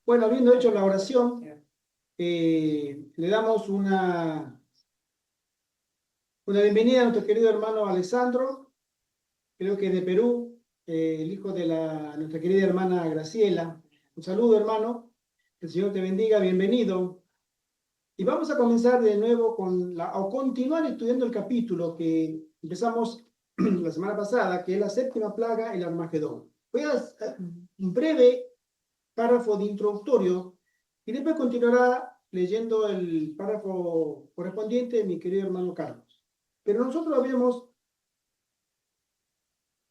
Bueno, habiendo hecho la oración, le damos una bienvenida a nuestro querido hermano Alessandro, creo que de Perú, el hijo de nuestra querida hermana Graciela. Un saludo, hermano, que el Señor te bendiga, bienvenido. Y vamos a comenzar de nuevo o continuar estudiando el capítulo que empezamos la semana pasada, que es la séptima plaga, el Armagedón. Voy a un breve párrafo de introductorio y después continuará leyendo el párrafo correspondiente de mi querido hermano Carlos. Pero nosotros habíamos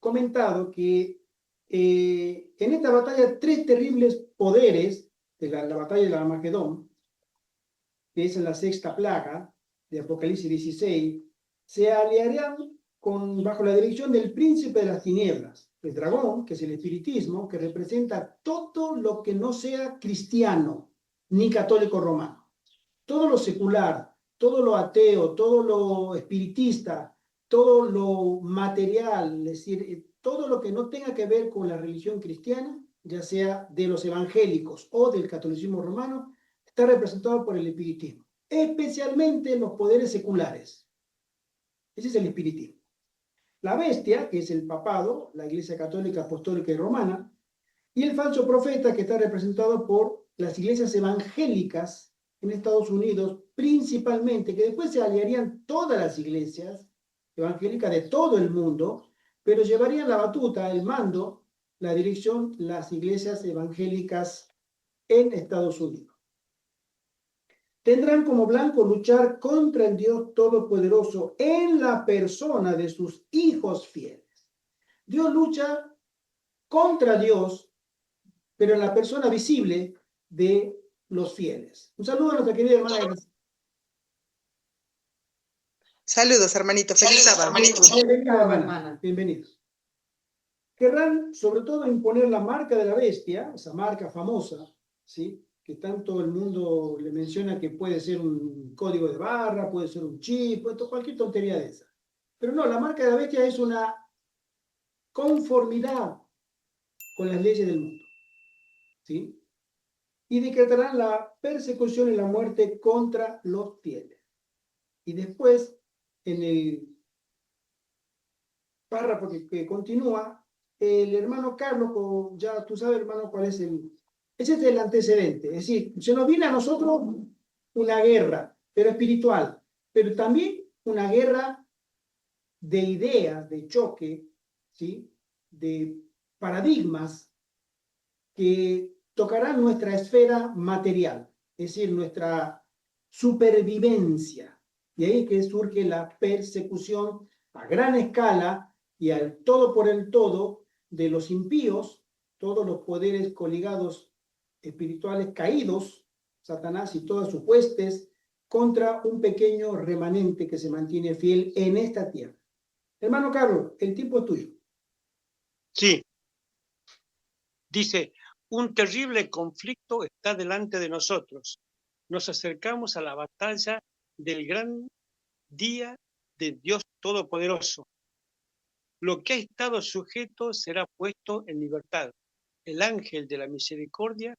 comentado que en esta batalla tres terribles poderes de la batalla del Armagedón, que es en la sexta plaga de Apocalipsis 16, se aliarían bajo la dirección del príncipe de las tinieblas, el dragón, que es el espiritismo, que representa todo lo que no sea cristiano ni católico romano. Todo lo secular, todo lo ateo, todo lo espiritista, todo lo material, es decir, todo lo que no tenga que ver con la religión cristiana, ya sea de los evangélicos o del catolicismo romano, está representado por el espiritismo, especialmente los poderes seculares. Ese es el espiritismo. La bestia, que es el papado, la Iglesia Católica, Apostólica y Romana, y el falso profeta, que está representado por las iglesias evangélicas en Estados Unidos, principalmente, que después se aliarían todas las iglesias evangélicas de todo el mundo, pero llevarían la batuta, el mando, la dirección, las iglesias evangélicas en Estados Unidos. Tendrán como blanco luchar contra el Dios Todopoderoso en la persona de sus hijos fieles. Dios lucha contra Dios, pero en la persona visible de los fieles. Un saludo a nuestra querida hermana. Saludos, hermanito. Feliz sábado. Bienvenidos. Querrán sobre todo imponer la marca de la bestia, esa marca famosa, ¿sí? Que tanto el mundo le menciona que puede ser un código de barra, puede ser un chip, cualquier tontería de esa. Pero no, la marca de la bestia es una conformidad con las leyes del mundo, ¿sí? Y decretarán la persecución y la muerte contra los fieles. Y después, en el párrafo que continúa, el hermano Carlos, ya tú sabes, hermano, cuál es ese es el antecedente. Es decir, se nos viene a nosotros una guerra, pero espiritual, pero también una guerra de ideas, de choque, ¿sí? De paradigmas que tocarán nuestra esfera material, es decir, nuestra supervivencia. Y ahí es que surge la persecución a gran escala y al todo por el todo de los impíos, todos los poderes coligados espirituales caídos, Satanás y todas sus huestes, contra un pequeño remanente que se mantiene fiel en esta tierra. Hermano Carlos, el tiempo es tuyo. Sí. Dice, un terrible conflicto está delante de nosotros. Nos acercamos a la batalla del gran día de Dios Todopoderoso. Lo que ha estado sujeto será puesto en libertad. El ángel de la misericordia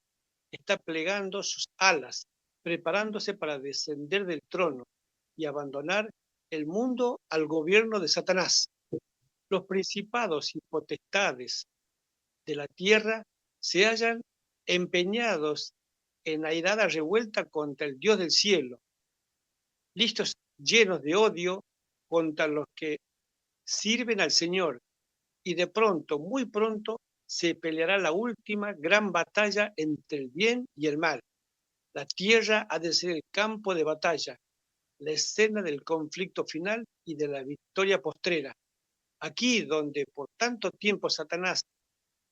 está plegando sus alas, preparándose para descender del trono y abandonar el mundo al gobierno de Satanás. Los principados y potestades de la tierra se hallan empeñados en airada revuelta contra el Dios del cielo, listos llenos de odio contra los que sirven al Señor, y de pronto, muy pronto, se peleará la última gran batalla entre el bien y el mal. La tierra ha de ser el campo de batalla, la escena del conflicto final y de la victoria postrera. Aquí donde por tanto tiempo Satanás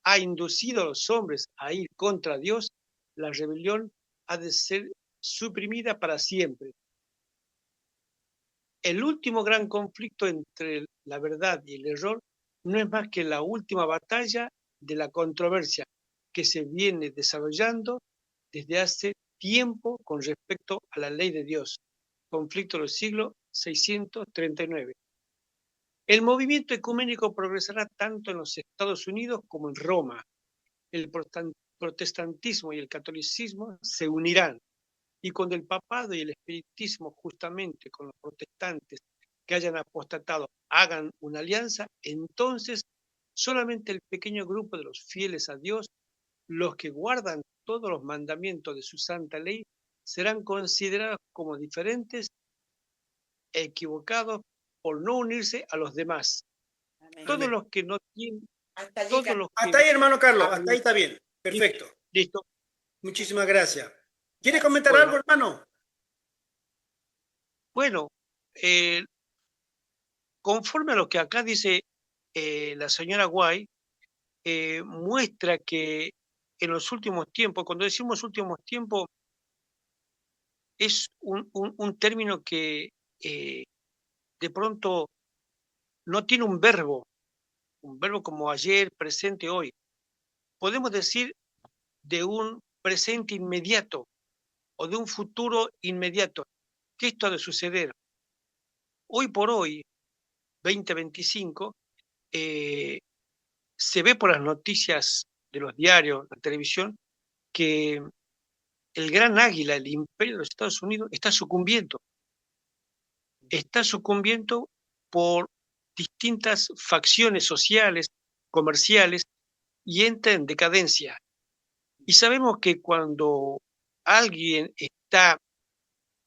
ha inducido a los hombres a ir contra Dios, la rebelión ha de ser suprimida para siempre. El último gran conflicto entre la verdad y el error no es más que la última batalla de la controversia que se viene desarrollando desde hace tiempo con respecto a la ley de Dios. Conflicto del siglo 639. El movimiento ecuménico progresará tanto en los Estados Unidos como en Roma. El protestantismo y el catolicismo se unirán. Y cuando el papado y el espiritismo, justamente con los protestantes que hayan apostatado, hagan una alianza, entonces solamente el pequeño grupo de los fieles a Dios, los que guardan todos los mandamientos de su santa ley, serán considerados como diferentes, equivocados por no unirse a los demás. Amén. Todos Amén. los que no tienen, Hasta allí, todos los Hasta que ahí, hermano Carlos, hablan- hasta ahí está bien. Perfecto. Listo. Muchísimas gracias. ¿Quiere comentar Bueno. algo, hermano? Bueno, conforme a lo que acá dice la señora Guay, muestra que en los últimos tiempos, cuando decimos últimos tiempos, es un término que de pronto no tiene un verbo como ayer, presente, hoy. Podemos decir de un presente inmediato o de un futuro inmediato, que esto ha de suceder. Hoy por hoy, 2025, se ve por las noticias de los diarios, la televisión, que el gran águila, el imperio de los Estados Unidos, está sucumbiendo. Está sucumbiendo por distintas facciones sociales, comerciales, y entra en decadencia. Y sabemos que cuando alguien está,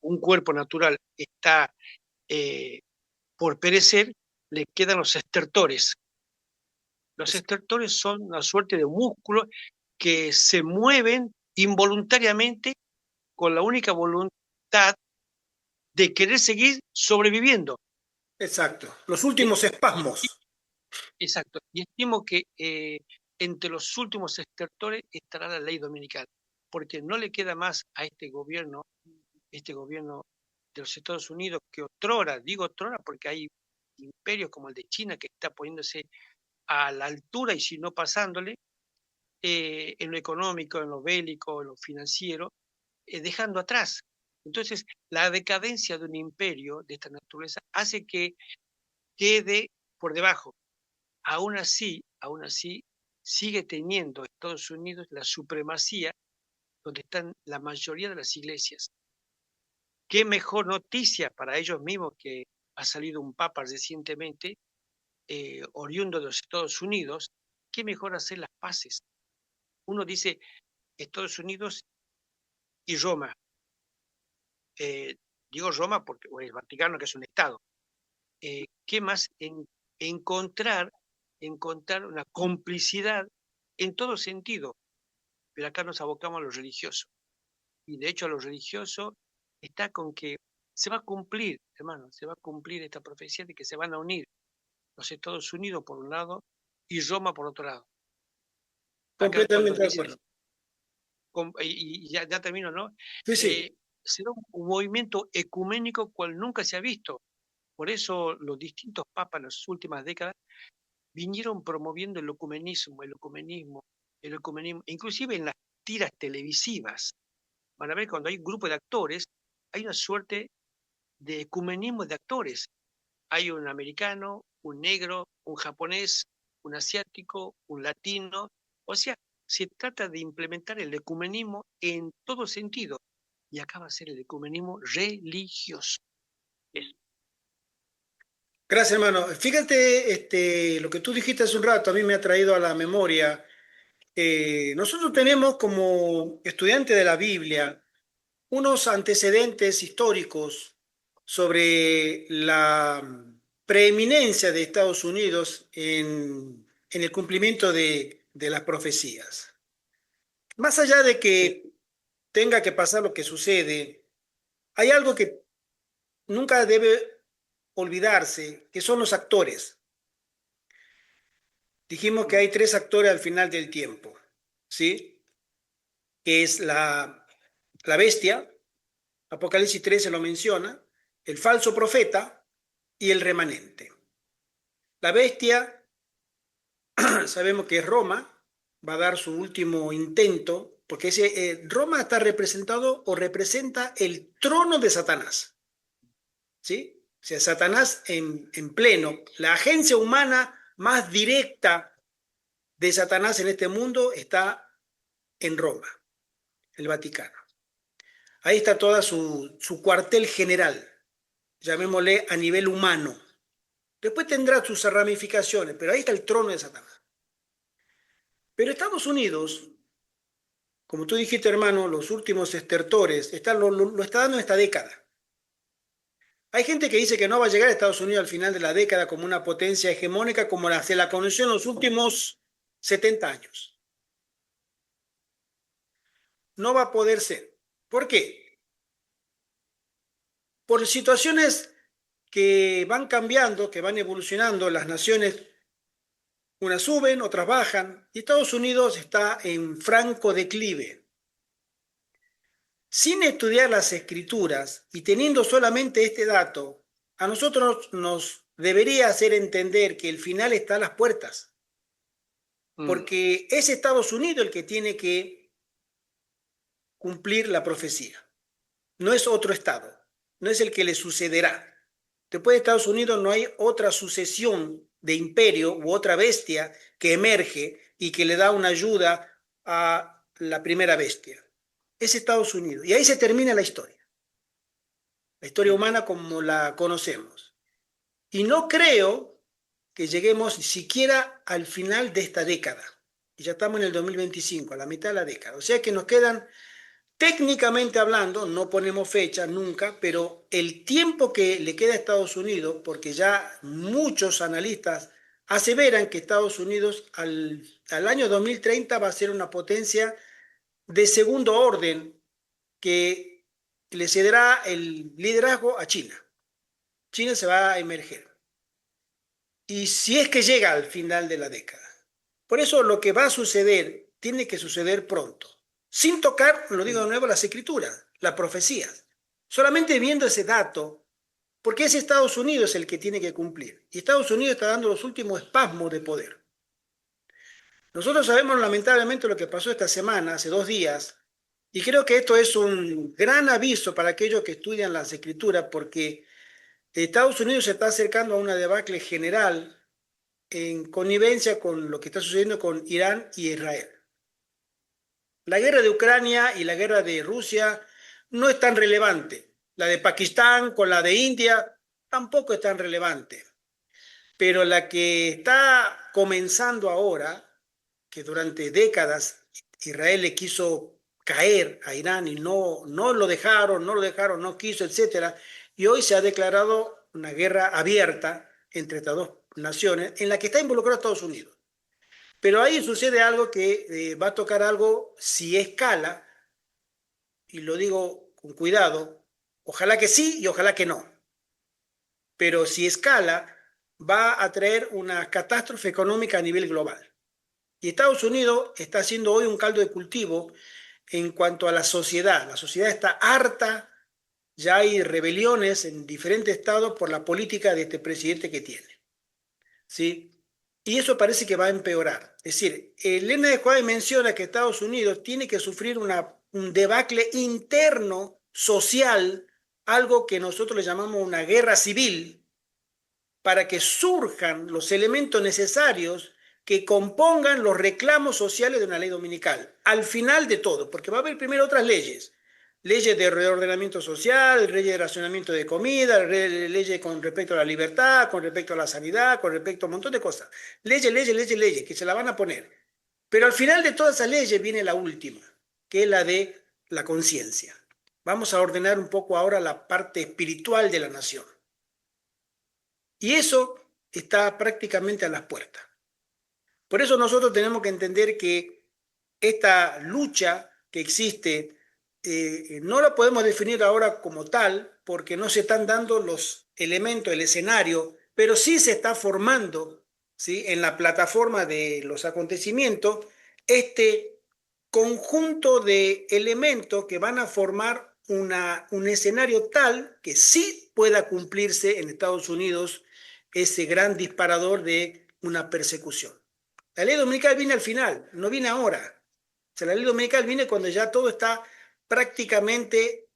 un cuerpo natural está por perecer, le quedan los estertores. Los estertores son una suerte de músculos que se mueven involuntariamente con la única voluntad de querer seguir sobreviviendo. Exacto. Los últimos espasmos. Exacto. Y estimo que entre los últimos estertores estará la ley dominical, porque no le queda más a este gobierno de los Estados Unidos, que otrora, digo otrora porque hay imperios como el de China que está poniéndose a la altura y si no pasándole, en lo económico, en lo bélico, en lo financiero, dejando atrás. Entonces, la decadencia de un imperio de esta naturaleza hace que quede por debajo. Aún así, sigue teniendo Estados Unidos la supremacía donde están la mayoría de las iglesias. ¿Qué mejor noticia para ellos mismos que ha salido un papa recientemente, oriundo de los Estados Unidos? ¿Qué mejor hacer las paces? Uno dice Estados Unidos y Roma. Digo Roma porque o el Vaticano, que es un Estado. ¿Qué más? Encontrar una complicidad en todo sentido. Pero acá nos abocamos a lo religioso. Y de hecho a lo religioso está con que se va a cumplir, hermano, se va a cumplir esta profecía de que se van a unir los Estados Unidos por un lado y Roma por otro lado. Acá cuando Completamente de dice, acuerdo. y ya termino, ¿no? Sí, sí. Será un movimiento ecuménico cual nunca se ha visto. Por eso los distintos papas en las últimas décadas vinieron promoviendo el ecumenismo, inclusive en las tiras televisivas. Van a ver, cuando hay un grupo de actores, hay una suerte de ecumenismo de actores. Hay un americano, un negro, un japonés, un asiático, un latino. O sea, se trata de implementar el ecumenismo en todo sentido. Y acá va a ser el ecumenismo religioso. Gracias, hermano. Fíjate, lo que tú dijiste hace un rato, a mí me ha traído a la memoria. Nosotros tenemos como estudiantes de la Biblia unos antecedentes históricos sobre la preeminencia de Estados Unidos en el cumplimiento de las profecías. Más allá de que tenga que pasar lo que sucede, hay algo que nunca debe olvidarse, que son los actores. Dijimos que hay tres actores al final del tiempo, ¿sí? Que es la bestia, Apocalipsis 13 lo menciona, el falso profeta y el remanente. La bestia, sabemos que es Roma, va a dar su último intento, porque Roma está representado o representa el trono de Satanás, ¿sí? O sea, Satanás en pleno, la agencia humana más directa de Satanás en este mundo está en Roma, el Vaticano. Ahí está toda su cuartel general, llamémosle a nivel humano. Después tendrá sus ramificaciones, pero ahí está el trono de Satanás. Pero Estados Unidos, como tú dijiste, hermano, los últimos estertores lo está dando en esta década. Hay gente que dice que no va a llegar a Estados Unidos al final de la década como una potencia hegemónica como se la conoció en los últimos 70 años. No va a poder ser. ¿Por qué? Por situaciones que van cambiando, que van evolucionando, las naciones, unas suben, otras bajan, y Estados Unidos está en franco declive. Sin estudiar las escrituras y teniendo solamente este dato, a nosotros nos debería hacer entender que el final está a las puertas, porque es Estados Unidos el que tiene que cumplir la profecía, no es otro estado, no es el que le sucederá. Después de Estados Unidos no hay otra sucesión de imperio u otra bestia que emerge y que le da una ayuda a la primera bestia. Es Estados Unidos. Y ahí se termina la historia humana como la conocemos. Y no creo que lleguemos siquiera al final de esta década. Y ya estamos en el 2025, a la mitad de la década. O sea que nos quedan, técnicamente hablando, no ponemos fecha nunca, pero el tiempo que le queda a Estados Unidos, porque ya muchos analistas aseveran que Estados Unidos al año 2030 va a ser una potencia de segundo orden que le cederá el liderazgo a China. China se va a emerger. Y si es que llega al final de la década. Por eso lo que va a suceder tiene que suceder pronto. Sin tocar, lo digo de nuevo, las escrituras, las profecías. Solamente viendo ese dato, porque es Estados Unidos el que tiene que cumplir. Y Estados Unidos está dando los últimos espasmos de poder. Nosotros sabemos lamentablemente lo que pasó esta semana, hace 2 días, y creo que esto es un gran aviso para aquellos que estudian las escrituras, porque Estados Unidos se está acercando a una debacle general en connivencia con lo que está sucediendo con Irán y Israel. La guerra de Ucrania y la guerra de Rusia no es tan relevante. La de Pakistán con la de India tampoco es tan relevante. Pero la que está comenzando ahora, que durante décadas Israel le quiso caer a Irán y no lo dejaron, no quiso, etc. Y hoy se ha declarado una guerra abierta entre estas dos naciones en la que está involucrado Estados Unidos. Pero ahí sucede algo que va a tocar algo, si escala, y lo digo con cuidado, ojalá que sí y ojalá que no. Pero si escala, va a traer una catástrofe económica a nivel global. Y Estados Unidos está haciendo hoy un caldo de cultivo en cuanto a la sociedad. La sociedad está harta, ya hay rebeliones en diferentes estados por la política de este presidente que tiene. ¿Sí? Y eso parece que va a empeorar. Es decir, Elena de Juárez menciona que Estados Unidos tiene que sufrir un debacle interno, social, algo que nosotros le llamamos una guerra civil, para que surjan los elementos necesarios que compongan los reclamos sociales de una ley dominical. Al final de todo, porque va a haber primero otras leyes. Leyes de reordenamiento social, leyes de racionamiento de comida, leyes con respecto a la libertad, con respecto a la sanidad, con respecto a un montón de cosas. Leyes, que se la van a poner. Pero al final de todas esas leyes viene la última, que es la de la conciencia. Vamos a ordenar un poco ahora la parte espiritual de la nación. Y eso está prácticamente a las puertas. Por eso nosotros tenemos que entender que esta lucha que existe no la podemos definir ahora como tal, porque no se están dando los elementos, el escenario, pero sí se está formando, ¿sí?, en la plataforma de los acontecimientos este conjunto de elementos que van a formar un escenario tal que sí pueda cumplirse en Estados Unidos ese gran disparador de una persecución. La ley dominical viene al final, no viene ahora. O sea, la ley dominical viene cuando ya todo está prácticamente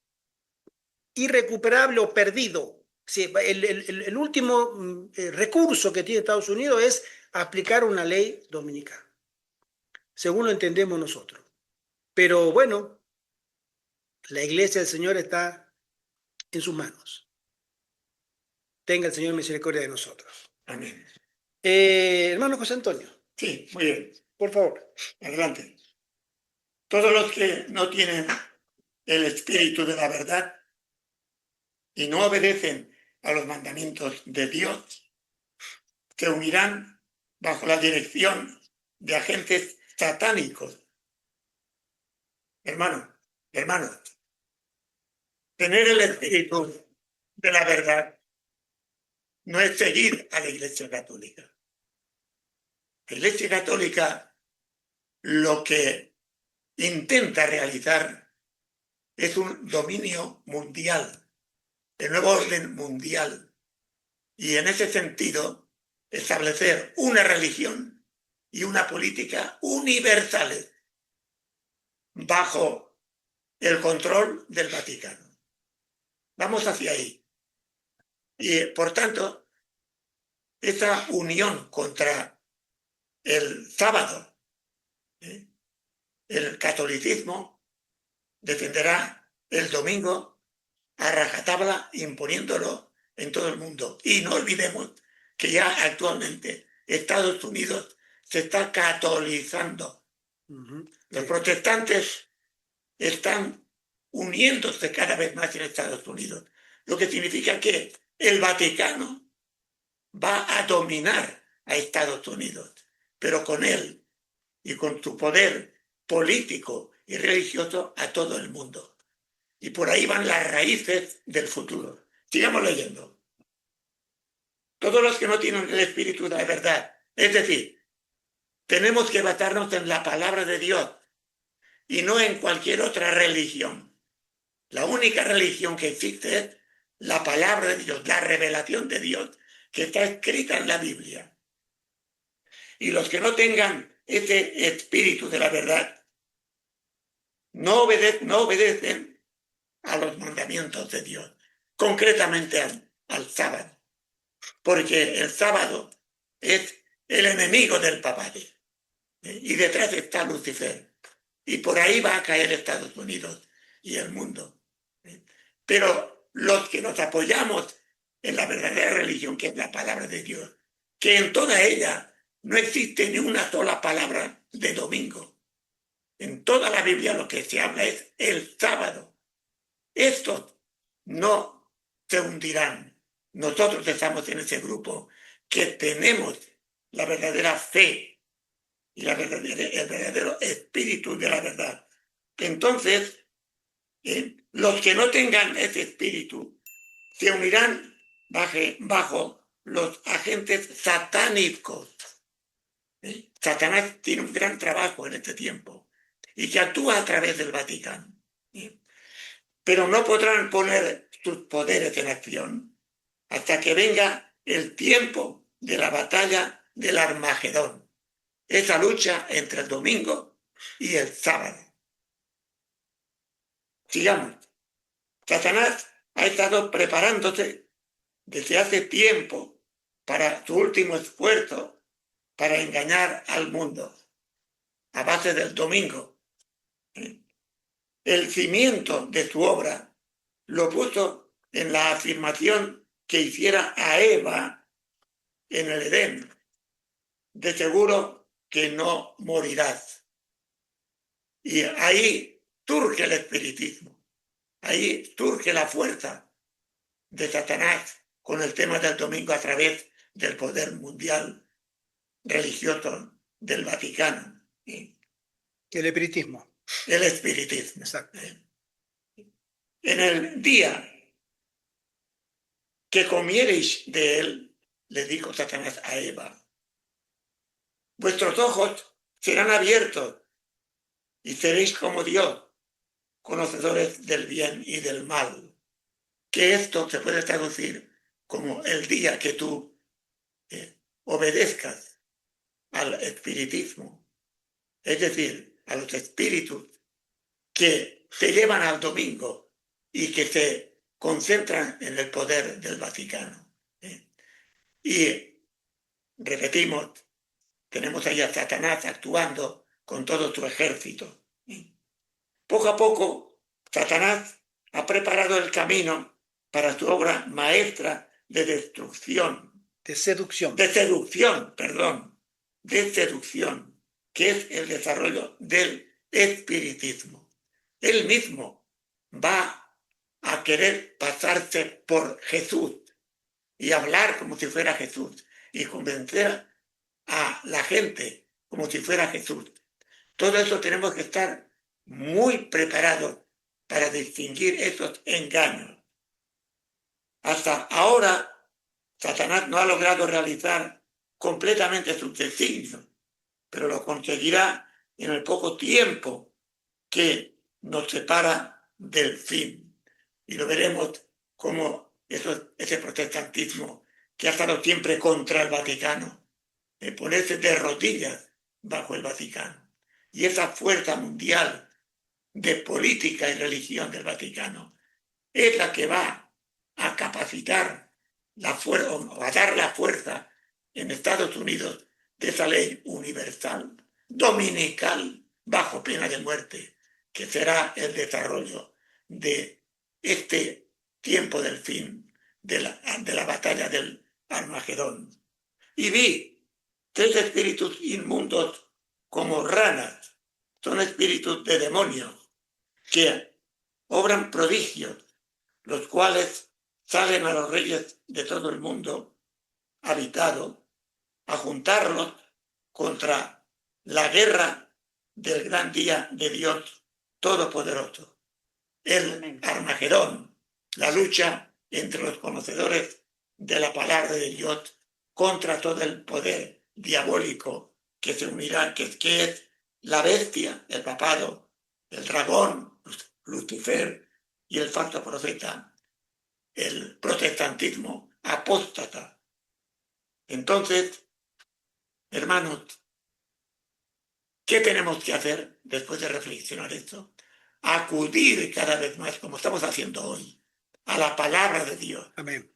irrecuperable o perdido. Sí, el último recurso que tiene Estados Unidos es aplicar una ley dominical, según lo entendemos nosotros. Pero bueno, la iglesia del Señor está en sus manos. Tenga el Señor misericordia de nosotros. Amén. Hermano José Antonio, Sí, muy bien. por favor. Adelante. Todos los que no tienen el espíritu de la verdad y no obedecen a los mandamientos de Dios, se unirán bajo la dirección de agentes satánicos. Hermano, tener el espíritu de la verdad no es seguir a la Iglesia Católica. La Iglesia Católica lo que intenta realizar es un dominio mundial, el nuevo orden mundial, y en ese sentido establecer una religión y una política universales bajo el control del Vaticano. Vamos hacia ahí. Y por tanto, esa unión contra el sábado, el catolicismo defenderá el domingo a rajatabla imponiéndolo en todo el mundo. Y no olvidemos que ya actualmente Estados Unidos se está catolizando. Los protestantes están uniéndose cada vez más en Estados Unidos, lo que significa que el Vaticano va a dominar a Estados Unidos, pero con él y con su poder político y religioso a todo el mundo. Y por ahí van las raíces del futuro. Sigamos leyendo. Todos los que no tienen el espíritu de la verdad, es decir, tenemos que basarnos en la palabra de Dios y no en cualquier otra religión. La única religión que existe es la palabra de Dios, la revelación de Dios que está escrita en la Biblia. Y los que no tengan ese espíritu de la verdad no obedecen a los mandamientos de Dios, concretamente al sábado, porque el sábado es el enemigo del papaje, y detrás está Lucifer, y por ahí va a caer Estados Unidos y el mundo. Pero los que nos apoyamos en la verdadera religión, que es la palabra de Dios, que en toda ella no existe ni una sola palabra de domingo. En toda la Biblia lo que se habla es el sábado. Estos no se hundirán. Nosotros estamos en ese grupo que tenemos la verdadera fe y el verdadero espíritu de la verdad. Entonces, los que no tengan ese espíritu se unirán bajo los agentes satánicos. Satanás tiene un gran trabajo en este tiempo y que actúa a través del Vaticano. Pero no podrán poner sus poderes en acción hasta que venga el tiempo de la batalla del Armagedón, esa lucha entre el domingo y el sábado. Sigamos. Satanás ha estado preparándose desde hace tiempo para su último esfuerzo para engañar al mundo a base del domingo. El cimiento de su obra lo puso en la afirmación que hiciera a Eva en el Edén: de seguro que no morirás. Y ahí surge el espiritismo, ahí surge la fuerza de Satanás con el tema del domingo a través del poder mundial religioso del Vaticano. El espiritismo. El espiritismo. Exacto. En el día que comiereis de él, le dijo Satanás a Eva, vuestros ojos serán abiertos y seréis como Dios, conocedores del bien y del mal. Que esto se puede traducir como el día que tú obedezcas al espiritismo, es decir, a los espíritus que te llevan al domingo y que se concentran en el poder del Vaticano. Y repetimos, tenemos ahí a Satanás actuando con todo su ejército. Poco a poco, Satanás ha preparado el camino para su obra maestra de destrucción. De seducción. De seducción, que es el desarrollo del espiritismo. Él mismo va a querer pasarse por Jesús y hablar como si fuera Jesús y convencer a la gente como si fuera Jesús. Todo eso tenemos que estar muy preparados para distinguir esos engaños. Hasta ahora, Satanás no ha logrado realizar completamente sus designios, pero lo conseguirá en el poco tiempo que nos separa del fin. Y lo veremos como ese protestantismo que ha estado siempre contra el Vaticano, de ponerse de rodillas bajo el Vaticano. Y esa fuerza mundial de política y religión del Vaticano es la que va a capacitar la fuerza, o a dar la fuerza en Estados Unidos de esa ley universal, dominical, bajo pena de muerte, que será el desarrollo de este tiempo del fin, de la batalla del Armagedón. Y vi 3 espíritus inmundos como ranas, son espíritus de demonios que obran prodigios, los cuales salen a los reyes de todo el mundo habitado a juntarlos contra la guerra del gran día de Dios Todopoderoso, el Armagedón, la lucha entre los conocedores de la palabra de Dios contra todo el poder diabólico que se unirá, que es la bestia, el papado, el dragón, Lucifer y el falso profeta, el protestantismo apóstata. Entonces, hermanos, ¿qué tenemos que hacer después de reflexionar esto? Acudir cada vez más, como estamos haciendo hoy, a la palabra de Dios. Amén.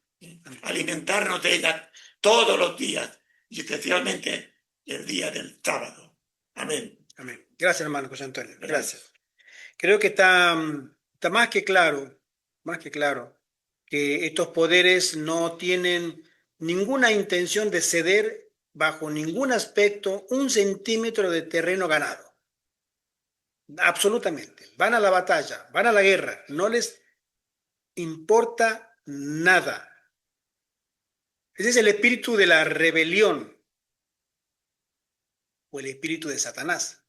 Alimentarnos de ella todos los días y especialmente el día del sábado. Amén. Amén. Gracias, hermano José Antonio. Gracias. Creo que está más que claro, que estos poderes no tienen ninguna intención de ceder bajo ningún aspecto 1 centímetro de terreno ganado. Absolutamente. Van a la batalla, van a la guerra, no les importa nada. Ese es el espíritu de la rebelión o el espíritu de Satanás,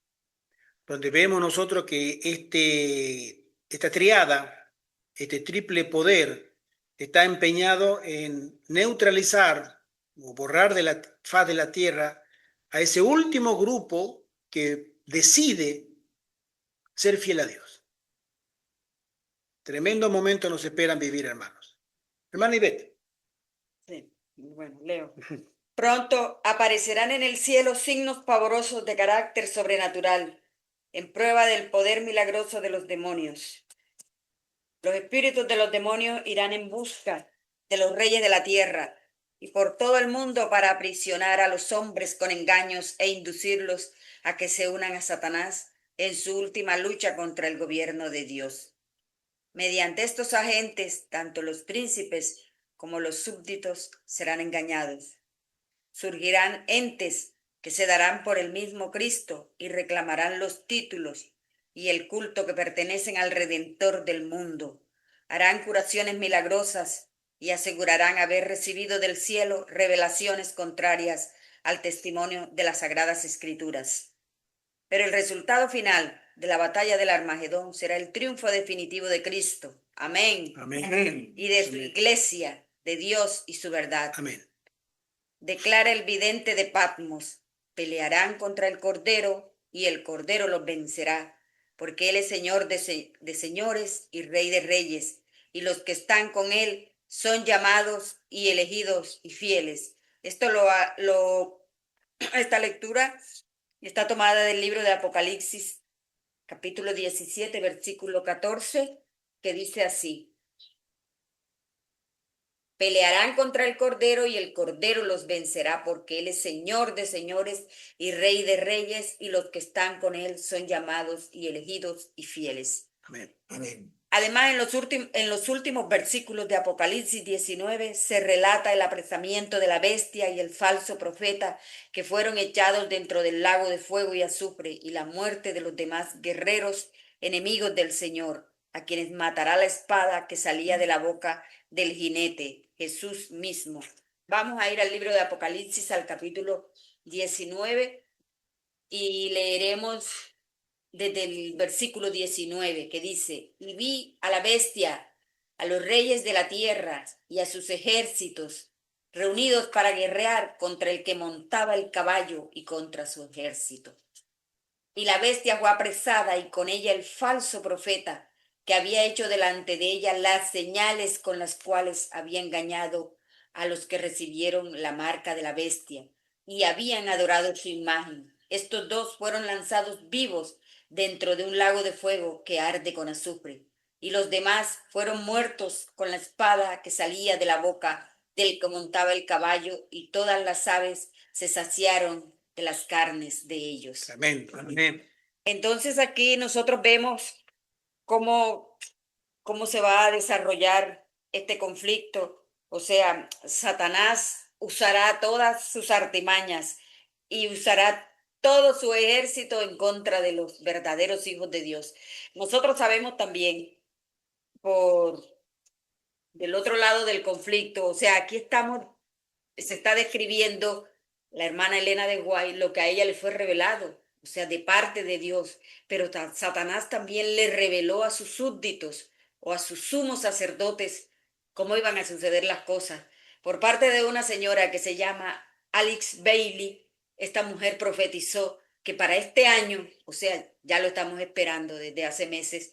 donde vemos nosotros que esta triada, este triple poder, está empeñado en neutralizar o borrar de la faz de la tierra a ese último grupo que decide ser fiel a Dios. Tremendo momento nos esperan vivir, hermanos. Hermana Ivette. Sí, bueno, leo. Pronto aparecerán en el cielo signos pavorosos de carácter sobrenatural, en prueba del poder milagroso de los demonios. Los espíritus de los demonios irán en busca de los reyes de la tierra y por todo el mundo para aprisionar a los hombres con engaños e inducirlos a que se unan a Satanás en su última lucha contra el gobierno de Dios. Mediante estos agentes, tanto los príncipes como los súbditos serán engañados. Surgirán entes que se darán por el mismo Cristo y reclamarán los títulos y el culto que pertenecen al Redentor del mundo. Harán curaciones milagrosas y asegurarán haber recibido del cielo revelaciones contrarias al testimonio de las Sagradas Escrituras. Pero el resultado final de la batalla del Armagedón será el triunfo definitivo de Cristo. Amén. Amén. Y de su iglesia, de Dios y su verdad. Amén. Declara el vidente de Patmos: pelearán contra el Cordero y el Cordero los vencerá, porque Él es Señor de señores y Rey de reyes, y los que están con Él son llamados y elegidos y fieles. Esta lectura está tomada del libro de Apocalipsis, capítulo 17, versículo 14, que dice así: Pelearán contra el Cordero y el Cordero los vencerá, porque Él es Señor de señores y Rey de reyes, y los que están con Él son llamados y elegidos y fieles. Amén. Amén. Además, en los últimos versículos de Apocalipsis 19 se relata el apresamiento de la bestia y el falso profeta que fueron echados dentro del lago de fuego y azufre, y la muerte de los demás guerreros enemigos del Señor, a quienes matará la espada que salía de la boca del jinete, Jesús mismo. Vamos a ir al libro de Apocalipsis, al capítulo 19, y leeremos desde el versículo 19, que dice: y vi a la bestia, a los reyes de la tierra y a sus ejércitos reunidos para guerrear contra el que montaba el caballo y contra su ejército. Y la bestia fue apresada, y con ella el falso profeta, que había hecho delante de ella las señales con las cuales había engañado a los que recibieron la marca de la bestia y habían adorado su imagen. Estos dos fueron lanzados vivos dentro de un lago de fuego que arde con azufre, y los demás fueron muertos con la espada que salía de la boca del que montaba el caballo, y todas las aves se saciaron de las carnes de ellos. Amén. Amén. Entonces aquí nosotros vemos cómo se va a desarrollar este conflicto. O sea, Satanás usará todas sus artimañas y usará todo su ejército en contra de los verdaderos hijos de Dios. Nosotros sabemos también del otro lado del conflicto, o sea, aquí se está describiendo la hermana Elena de White lo que a ella le fue revelado, o sea, de parte de Dios, pero Satanás también le reveló a sus súbditos o a sus sumos sacerdotes cómo iban a suceder las cosas. Por parte de una señora que se llama Alex Bailey, esta mujer profetizó que para este año, o sea, ya lo estamos esperando desde hace meses,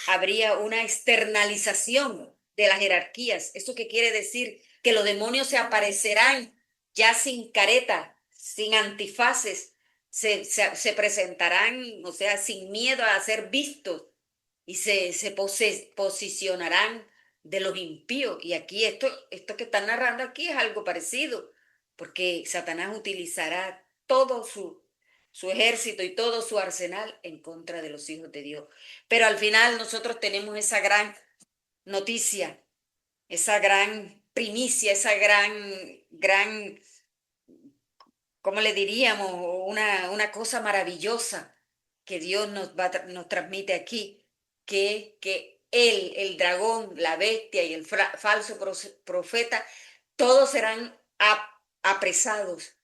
habría una externalización de las jerarquías. ¿Eso qué quiere decir? Que los demonios se aparecerán ya sin careta, sin antifaces, se presentarán, o sea, sin miedo a ser vistos, y se posicionarán de los impíos. Y aquí esto que están narrando aquí es algo parecido, porque Satanás utilizará todo su ejército y todo su arsenal en contra de los hijos de Dios. Pero al final nosotros tenemos esa gran noticia, esa gran primicia, esa gran, ¿cómo le diríamos? Una cosa maravillosa que Dios nos transmite aquí, que él, el dragón, la bestia y el falso profeta, todos serán apresados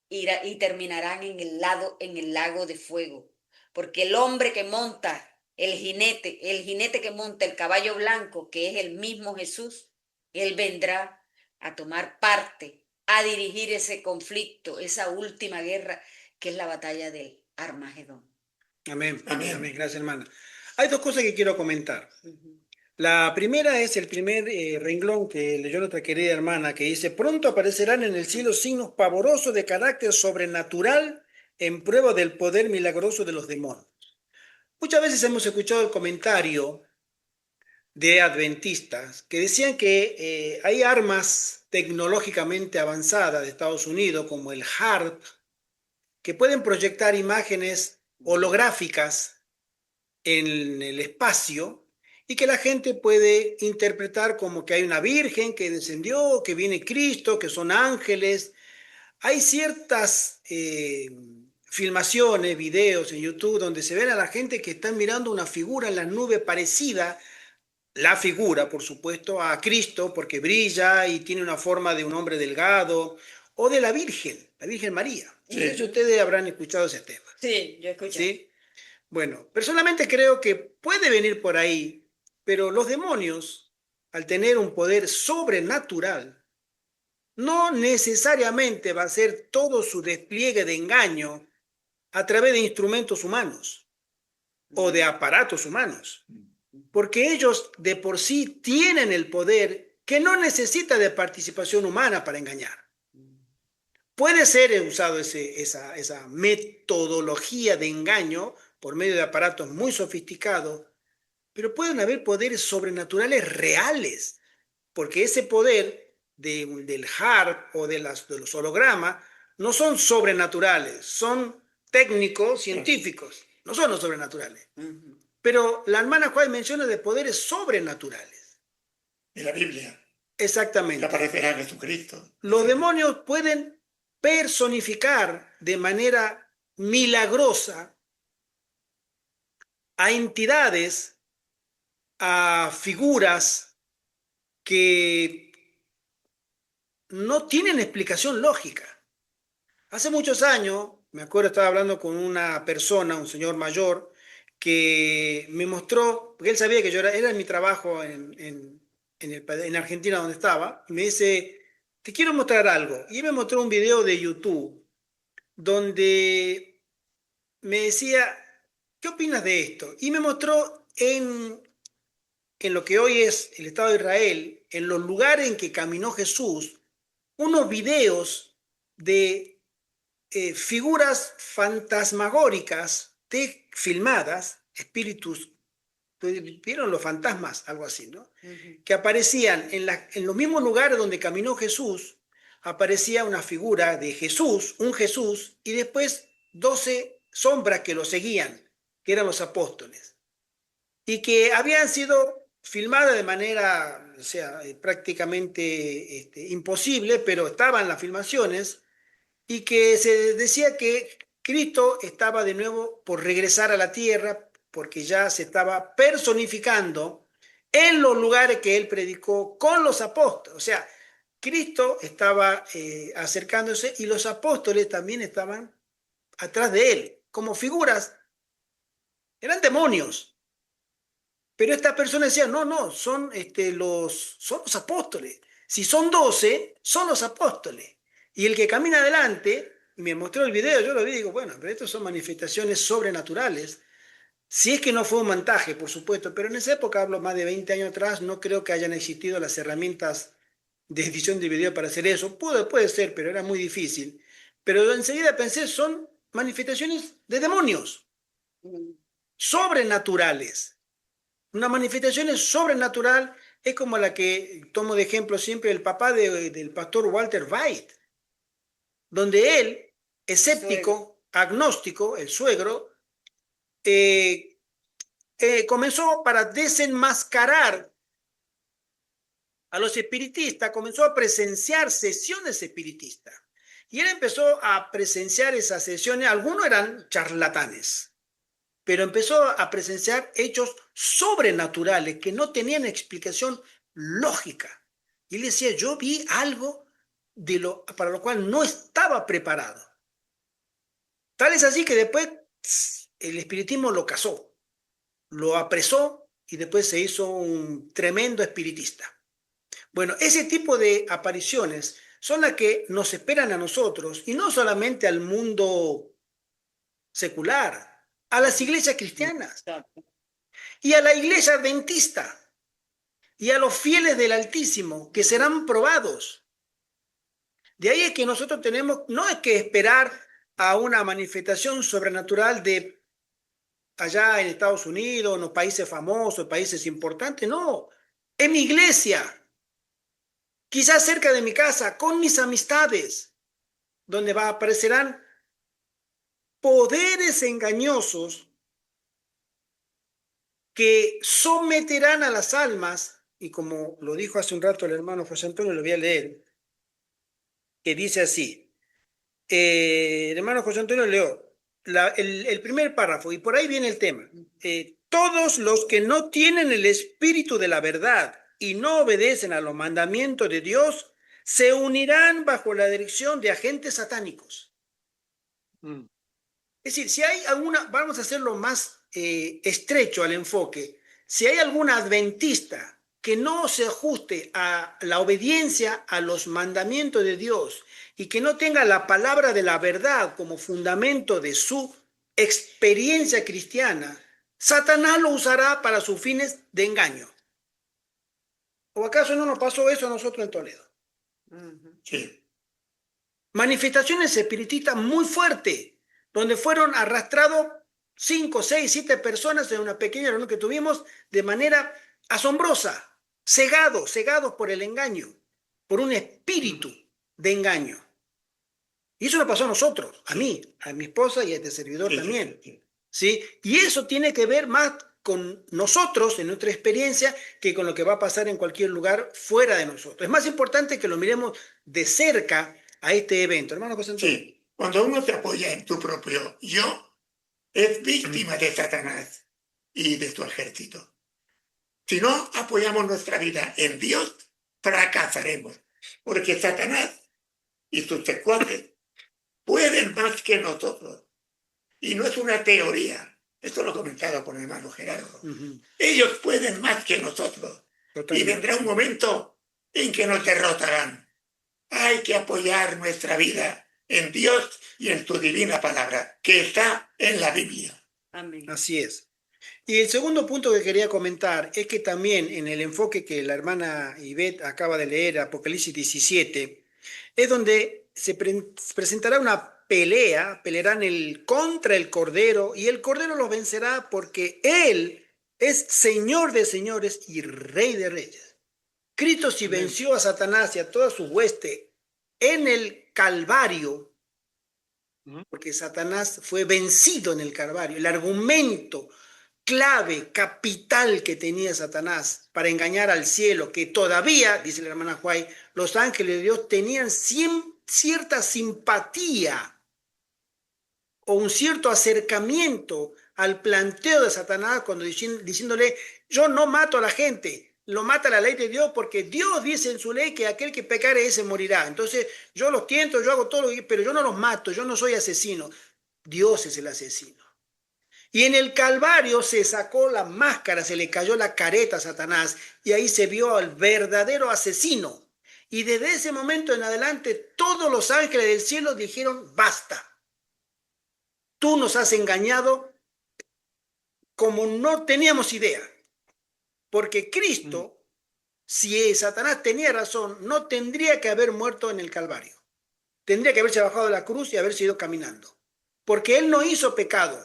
y terminarán en el lago de fuego. Porque el hombre que monta el jinete que monta el caballo blanco, que es el mismo Jesús, él vendrá a tomar parte, a dirigir ese conflicto, esa última guerra, que es la batalla del Armagedón. Amén. Amén. Amén. Gracias, hermana. Hay dos cosas que quiero comentar. La primera es el primer renglón que leyó nuestra querida hermana, que dice: pronto aparecerán en el cielo signos pavorosos de carácter sobrenatural en prueba del poder milagroso de los demonios. Muchas veces hemos escuchado el comentario de adventistas que decían que hay armas tecnológicamente avanzadas de Estados Unidos, como el HARP, que pueden proyectar imágenes holográficas en el espacio y que la gente puede interpretar como que hay una virgen que descendió, que viene Cristo, que son ángeles. Hay ciertas filmaciones, videos en YouTube donde se ven a la gente que están mirando una figura en la nube parecida, la figura, por supuesto, a Cristo, porque brilla y tiene una forma de un hombre delgado, o de la Virgen María. Sí. No sé si ustedes habrán escuchado ese tema. Sí, yo escuché. ¿Sí? Bueno, personalmente creo que puede venir por ahí, pero los demonios, al tener un poder sobrenatural, no necesariamente va a ser todo su despliegue de engaño a través de instrumentos humanos o de aparatos humanos, porque ellos de por sí tienen el poder que no necesita de participación humana para engañar. Puede ser usado esa metodología de engaño por medio de aparatos muy sofisticados, pero pueden haber poderes sobrenaturales reales, porque ese poder del HARP o de los hologramas no son sobrenaturales, son técnicos, científicos, no son los sobrenaturales. Pero la hermana Juárez menciona de poderes sobrenaturales. En la Biblia. Exactamente. Que aparecerá Jesucristo. Los demonios pueden personificar de manera milagrosa a entidades, a figuras que no tienen explicación lógica. Hace muchos años, me acuerdo, estaba hablando con una persona, un señor mayor, que me mostró, porque él sabía que yo era mi trabajo en Argentina donde estaba, y me dice, te quiero mostrar algo. Y él me mostró un video de YouTube donde me decía, ¿qué opinas de esto? Y me mostró en lo que hoy es el Estado de Israel, en los lugares en que caminó Jesús, unos videos de figuras fantasmagóricas filmadas, espíritus, ¿vieron los fantasmas? Algo así, ¿no? Que aparecían en los mismos lugares donde caminó Jesús, aparecía una figura de Jesús, un Jesús, y después 12 sombras que lo seguían, que eran los apóstoles, y que habían sido filmadas de manera, o sea, prácticamente imposible, pero estaban las filmaciones, y que se decía que Cristo estaba de nuevo por regresar a la tierra, porque ya se estaba personificando en los lugares que él predicó con los apóstoles. O sea, Cristo estaba acercándose y los apóstoles también estaban atrás de él, como figuras. Eran demonios. Pero esta persona decía, no, son los apóstoles. Si son 12, son los apóstoles. Y el que camina adelante, me mostró el video, yo lo vi y digo, bueno, pero estas son manifestaciones sobrenaturales. Si es que no fue un montaje, por supuesto, pero en esa época, hablo más de 20 años atrás, no creo que hayan existido las herramientas de edición de video para hacer eso. Puede ser, pero era muy difícil. Pero enseguida pensé, son manifestaciones de demonios, sobrenaturales. Una manifestación sobrenatural es como la que tomo de ejemplo siempre el papá del pastor Walter White, donde él, escéptico, agnóstico, el suegro, comenzó para desenmascarar a los espiritistas, comenzó a presenciar sesiones espiritistas. Y él empezó a presenciar esas sesiones, algunos eran charlatanes, pero empezó a presenciar hechos sobrenaturales que no tenían explicación lógica. Y él decía, yo vi algo para lo cual no estaba preparado. Tal es así que después el espiritismo lo cazó, lo apresó y después se hizo un tremendo espiritista. Bueno, ese tipo de apariciones son las que nos esperan a nosotros y no solamente al mundo secular, a las iglesias cristianas y a la iglesia adventista y a los fieles del Altísimo que serán probados. De ahí es que nosotros tenemos, no es que esperar a una manifestación sobrenatural de allá en Estados Unidos, en los países famosos, países importantes, no, en mi iglesia, quizás cerca de mi casa, con mis amistades, donde aparecerán poderes engañosos que someterán a las almas, y como lo dijo hace un rato el hermano José Antonio, lo voy a leer, que dice así, el hermano José Antonio leo el primer párrafo, y por ahí viene el tema. Todos los que no tienen el espíritu de la verdad y no obedecen a los mandamientos de Dios, se unirán bajo la dirección de agentes satánicos. Es decir, si hay alguna, vamos a hacerlo más estrecho al enfoque, si hay alguna adventista que no se ajuste a la obediencia a los mandamientos de Dios y que no tenga la palabra de la verdad como fundamento de su experiencia cristiana, Satanás lo usará para sus fines de engaño. ¿O acaso no nos pasó eso a nosotros en Toledo? Sí. Manifestaciones espiritistas muy fuertes, donde fueron arrastrados 5, 6, 7 personas en una pequeña reunión que tuvimos de manera asombrosa, cegados por el engaño. por un espíritu de engaño. Y eso nos pasó a nosotros, a mí, a mi esposa y a este servidor también. ¿Sí? Y eso tiene que ver más con nosotros, en nuestra experiencia, que con lo que va a pasar en cualquier lugar fuera de nosotros. Es más importante que lo miremos de cerca a este evento. Hermano José Antonio. Sí, cuando uno te apoya en tu propio yo, es víctima de Satanás y de su ejército. Si no apoyamos nuestra vida en Dios, fracasaremos, porque Satanás y sus secuaces pueden más que nosotros. Y no es una teoría. Esto lo he comentado con el hermano Gerardo. Ellos pueden más que nosotros. Totalmente. Y vendrá un momento en que nos derrotarán. Hay que apoyar nuestra vida en Dios y en su divina palabra, que está en la Biblia. Amén. Así es. Y el segundo punto que quería comentar es que también en el enfoque que la hermana Ivette acaba de leer, Apocalipsis 17, es donde se presentará una pelea, pelearán contra el Cordero, y el Cordero los vencerá porque Él es Señor de señores y Rey de reyes. Cristo sí venció a Satanás y a toda su hueste en el Calvario, porque Satanás fue vencido en el Calvario. El argumento clave, capital que tenía Satanás para engañar al cielo, que todavía, dice la hermana Juay, los ángeles de Dios tenían cierta simpatía o un cierto acercamiento al planteo de Satanás cuando diciéndole, yo no mato a la gente, lo mata la ley de Dios porque Dios dice en su ley que aquel que pecare ese morirá. Entonces yo los tiento, yo hago todo, pero yo no los mato, yo no soy asesino. Dios es el asesino. Y en el Calvario se sacó la máscara, se le cayó la careta a Satanás y ahí se vio al verdadero asesino. Y desde ese momento en adelante todos los ángeles del cielo dijeron, basta. Tú nos has engañado como no teníamos idea. Porque Cristo, si Satanás tenía razón, no tendría que haber muerto en el Calvario. Tendría que haberse bajado de la cruz y haberse ido caminando. Porque él no hizo pecado,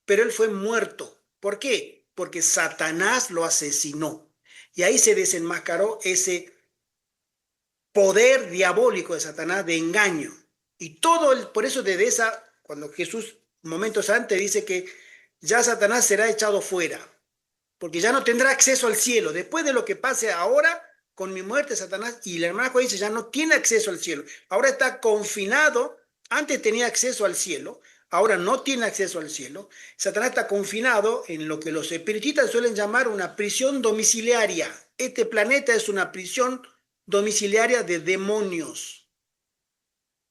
pero él fue muerto. ¿Por qué? Porque Satanás lo asesinó. Y ahí se desenmascaró ese poder diabólico de Satanás de engaño. Y por eso desde cuando Jesús momentos antes dice que ya Satanás será echado fuera, porque ya no tendrá acceso al cielo. Después de lo que pase ahora, con mi muerte, Satanás, y la hermana Juan dice, ya no tiene acceso al cielo. Ahora está confinado, antes tenía acceso al cielo, ahora no tiene acceso al cielo. Satanás está confinado en lo que los espiritistas suelen llamar una prisión domiciliaria. Este planeta es una prisión domiciliaria de demonios.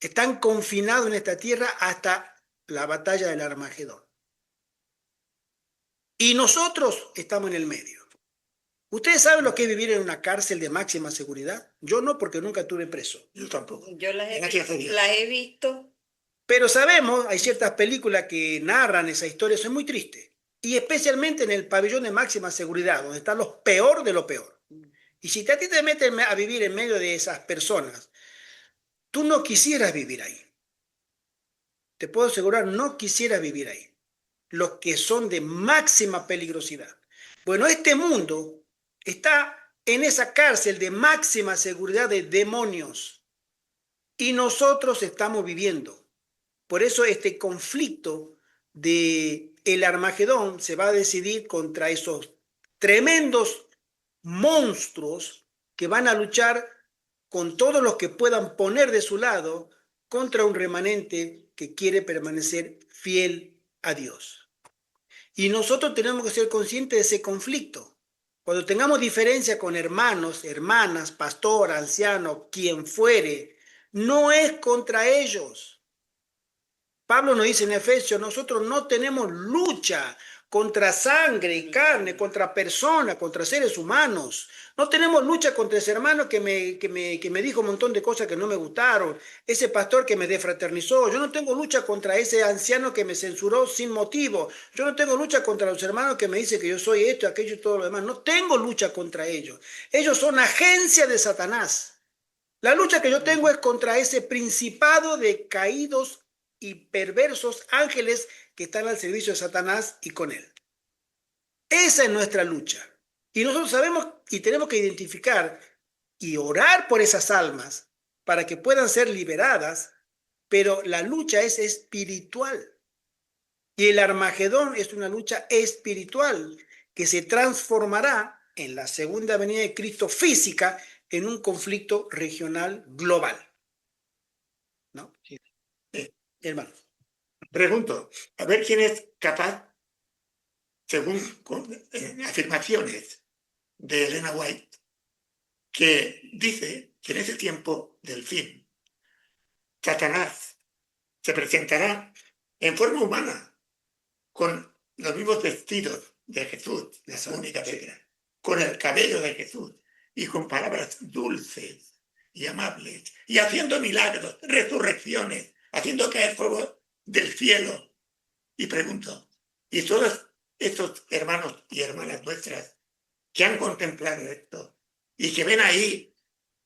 Están confinados en esta tierra hasta la batalla del Armagedón. Y nosotros estamos en el medio. ¿Ustedes saben lo que es vivir en una cárcel de máxima seguridad? Yo no, porque nunca estuve preso. Yo tampoco. Yo las Gracias a Dios. he visto. Pero sabemos, hay ciertas películas que narran esa historia, eso es muy triste. Y especialmente en el pabellón de máxima seguridad, donde están los peor de lo peor. Y si a ti te meten a vivir en medio de esas personas, tú no quisieras vivir ahí. Te puedo asegurar, no quisieras vivir ahí. Los que son de máxima peligrosidad. Bueno, este mundo está en esa cárcel de máxima seguridad de demonios. Y nosotros estamos viviendo. Por eso este conflicto de el Armagedón se va a decidir contra esos tremendos monstruos que van a luchar con todos los que puedan poner de su lado contra un remanente que quiere permanecer fiel a Dios. Y nosotros tenemos que ser conscientes de ese conflicto. Cuando tengamos diferencia con hermanos, hermanas, pastor, anciano, quien fuere, no es contra ellos. Pablo nos dice en Efesios, nosotros no tenemos lucha contra sangre y carne, contra personas, contra seres humanos. No tenemos lucha contra ese hermano que me dijo un montón de cosas que no me gustaron, ese pastor que me defraternizó. Yo no tengo lucha contra ese anciano que me censuró sin motivo. Yo no tengo lucha contra los hermanos que me dicen que yo soy esto, aquello y todo lo demás. No tengo lucha contra ellos. Ellos son agencia de Satanás. La lucha que yo tengo es contra ese principado de caídos y perversos ángeles que están al servicio de Satanás y con él. Esa es nuestra lucha. Y nosotros sabemos y tenemos que identificar y orar por esas almas para que puedan ser liberadas, pero la lucha es espiritual. Y el Armagedón es una lucha espiritual que se transformará en la segunda venida de Cristo física en un conflicto regional global. ¿No? Sí. Hermano. Pregunto, a ver quién es capaz, según afirmaciones de Elena White, que dice que en ese tiempo del fin, Satanás se presentará en forma humana, con los mismos vestidos de Jesús, la túnica negra, con el cabello de Jesús y con palabras dulces y amables, y haciendo milagros, resurrecciones, haciendo caer fuego del cielo. Y pregunto, ¿y todos estos hermanos y hermanas nuestras que han contemplado esto y que ven ahí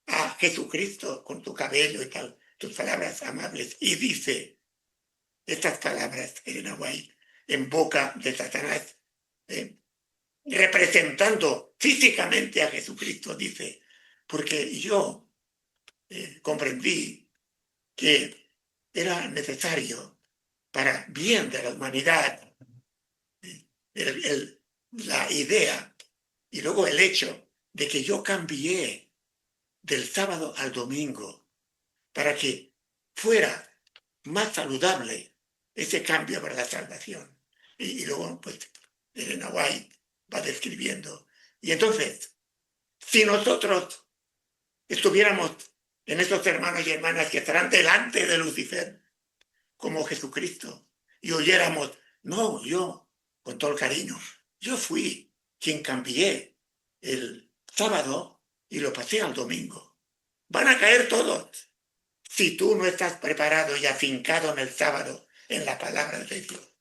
a Jesucristo con tu cabello y tal, tus palabras amables, y dice estas palabras, Elena White, en boca de Satanás, representando físicamente a Jesucristo, dice, porque yo comprendí que era necesario para bien de la humanidad la idea y luego el hecho de que yo cambié del sábado al domingo para que fuera más saludable ese cambio para la salvación. Y luego, pues, Elena White va describiendo. Y entonces, si nosotros estuviéramos en esos hermanos y hermanas que estarán delante de Lucifer, como Jesucristo, y oyéramos, no, yo, con todo el cariño, yo fui quien cambié el sábado y lo pasé al domingo. Van a caer todos si tú no estás preparado y afincado en el sábado, en la palabra de Dios.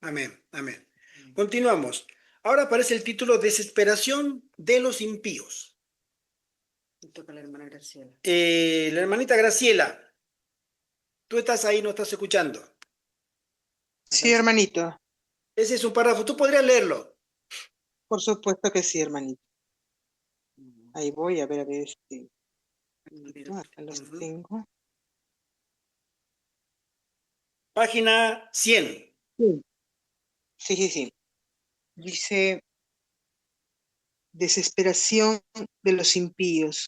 Amén, amén. Continuamos. Ahora aparece el título Desesperación de los impíos. Me toca la hermana Graciela. La hermanita Graciela, tú estás ahí, no estás escuchando. Sí, hermanito. Ese es un párrafo, tú podrías leerlo. Por supuesto que sí, hermanito. Ahí voy a ver, acá los tengo. Página 100. Sí. Dice, desesperación de los impíos.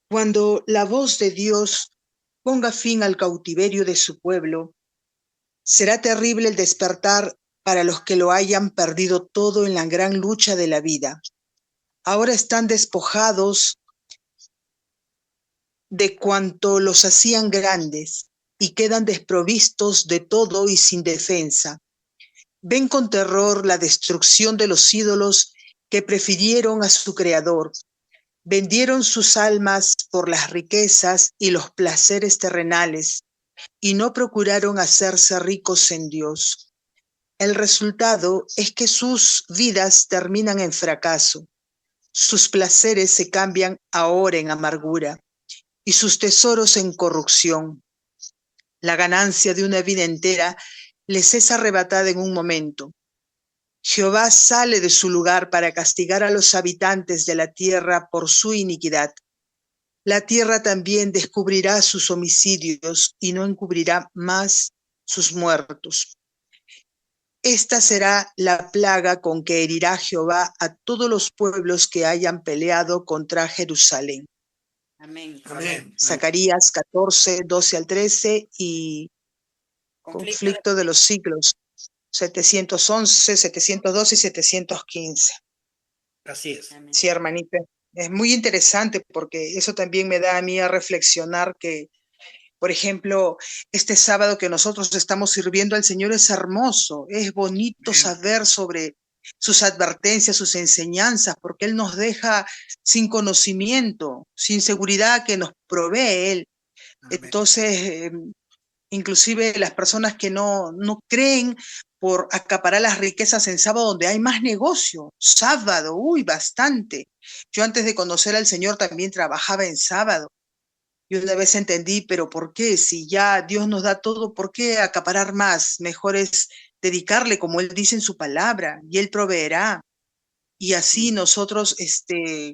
Cuando la voz de Dios ponga fin al cautiverio de su pueblo, será terrible el despertar para los que lo hayan perdido todo en la gran lucha de la vida. Ahora están despojados de cuanto los hacían grandes y quedan desprovistos de todo y sin defensa. Ven con terror la destrucción de los ídolos que prefirieron a su Creador. Vendieron sus almas por las riquezas y los placeres terrenales y no procuraron hacerse ricos en Dios. El resultado es que sus vidas terminan en fracaso. Sus placeres se cambian ahora en amargura y sus tesoros en corrupción. La ganancia de una vida entera les es arrebatada en un momento. Jehová sale de su lugar para castigar a los habitantes de la tierra por su iniquidad. La tierra también descubrirá sus homicidios y no encubrirá más sus muertos. Esta será la plaga con que herirá Jehová a todos los pueblos que hayan peleado contra Jerusalén. Amén. Amén. Zacarías 14, 12 al 13 y conflicto de los siglos 711, 712 y 715. Así es. Amén. Sí, hermanita. Es muy interesante porque eso también me da a mí a reflexionar que, por ejemplo, este sábado que nosotros estamos sirviendo al Señor es hermoso, es bonito saber sobre sus advertencias, sus enseñanzas, porque Él nos deja sin conocimiento, sin seguridad que nos provee Él. Amén. Entonces, inclusive las personas que no creen por acaparar las riquezas en sábado donde hay más negocio, sábado, bastante. Yo antes de conocer al Señor también trabajaba en sábado. Y una vez entendí, pero ¿por qué? Si ya Dios nos da todo, ¿por qué acaparar más? Mejor es dedicarle, como Él dice en su palabra, y Él proveerá. Y así nosotros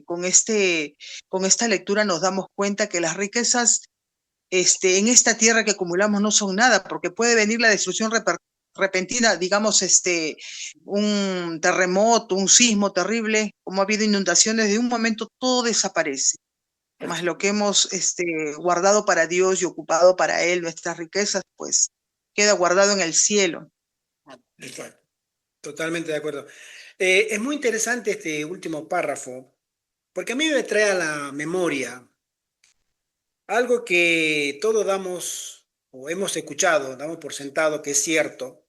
con esta lectura nos damos cuenta que las riquezas en esta tierra que acumulamos no son nada, porque puede venir la destrucción repentina, digamos, un terremoto, un sismo terrible, como ha habido inundaciones, de un momento todo desaparece. Más lo que hemos guardado para Dios y ocupado para Él, nuestras riquezas, pues queda guardado en el cielo. Exacto. Totalmente de acuerdo. Es muy interesante este último párrafo, porque a mí me trae a la memoria algo que todos damos o hemos escuchado, damos por sentado que es cierto.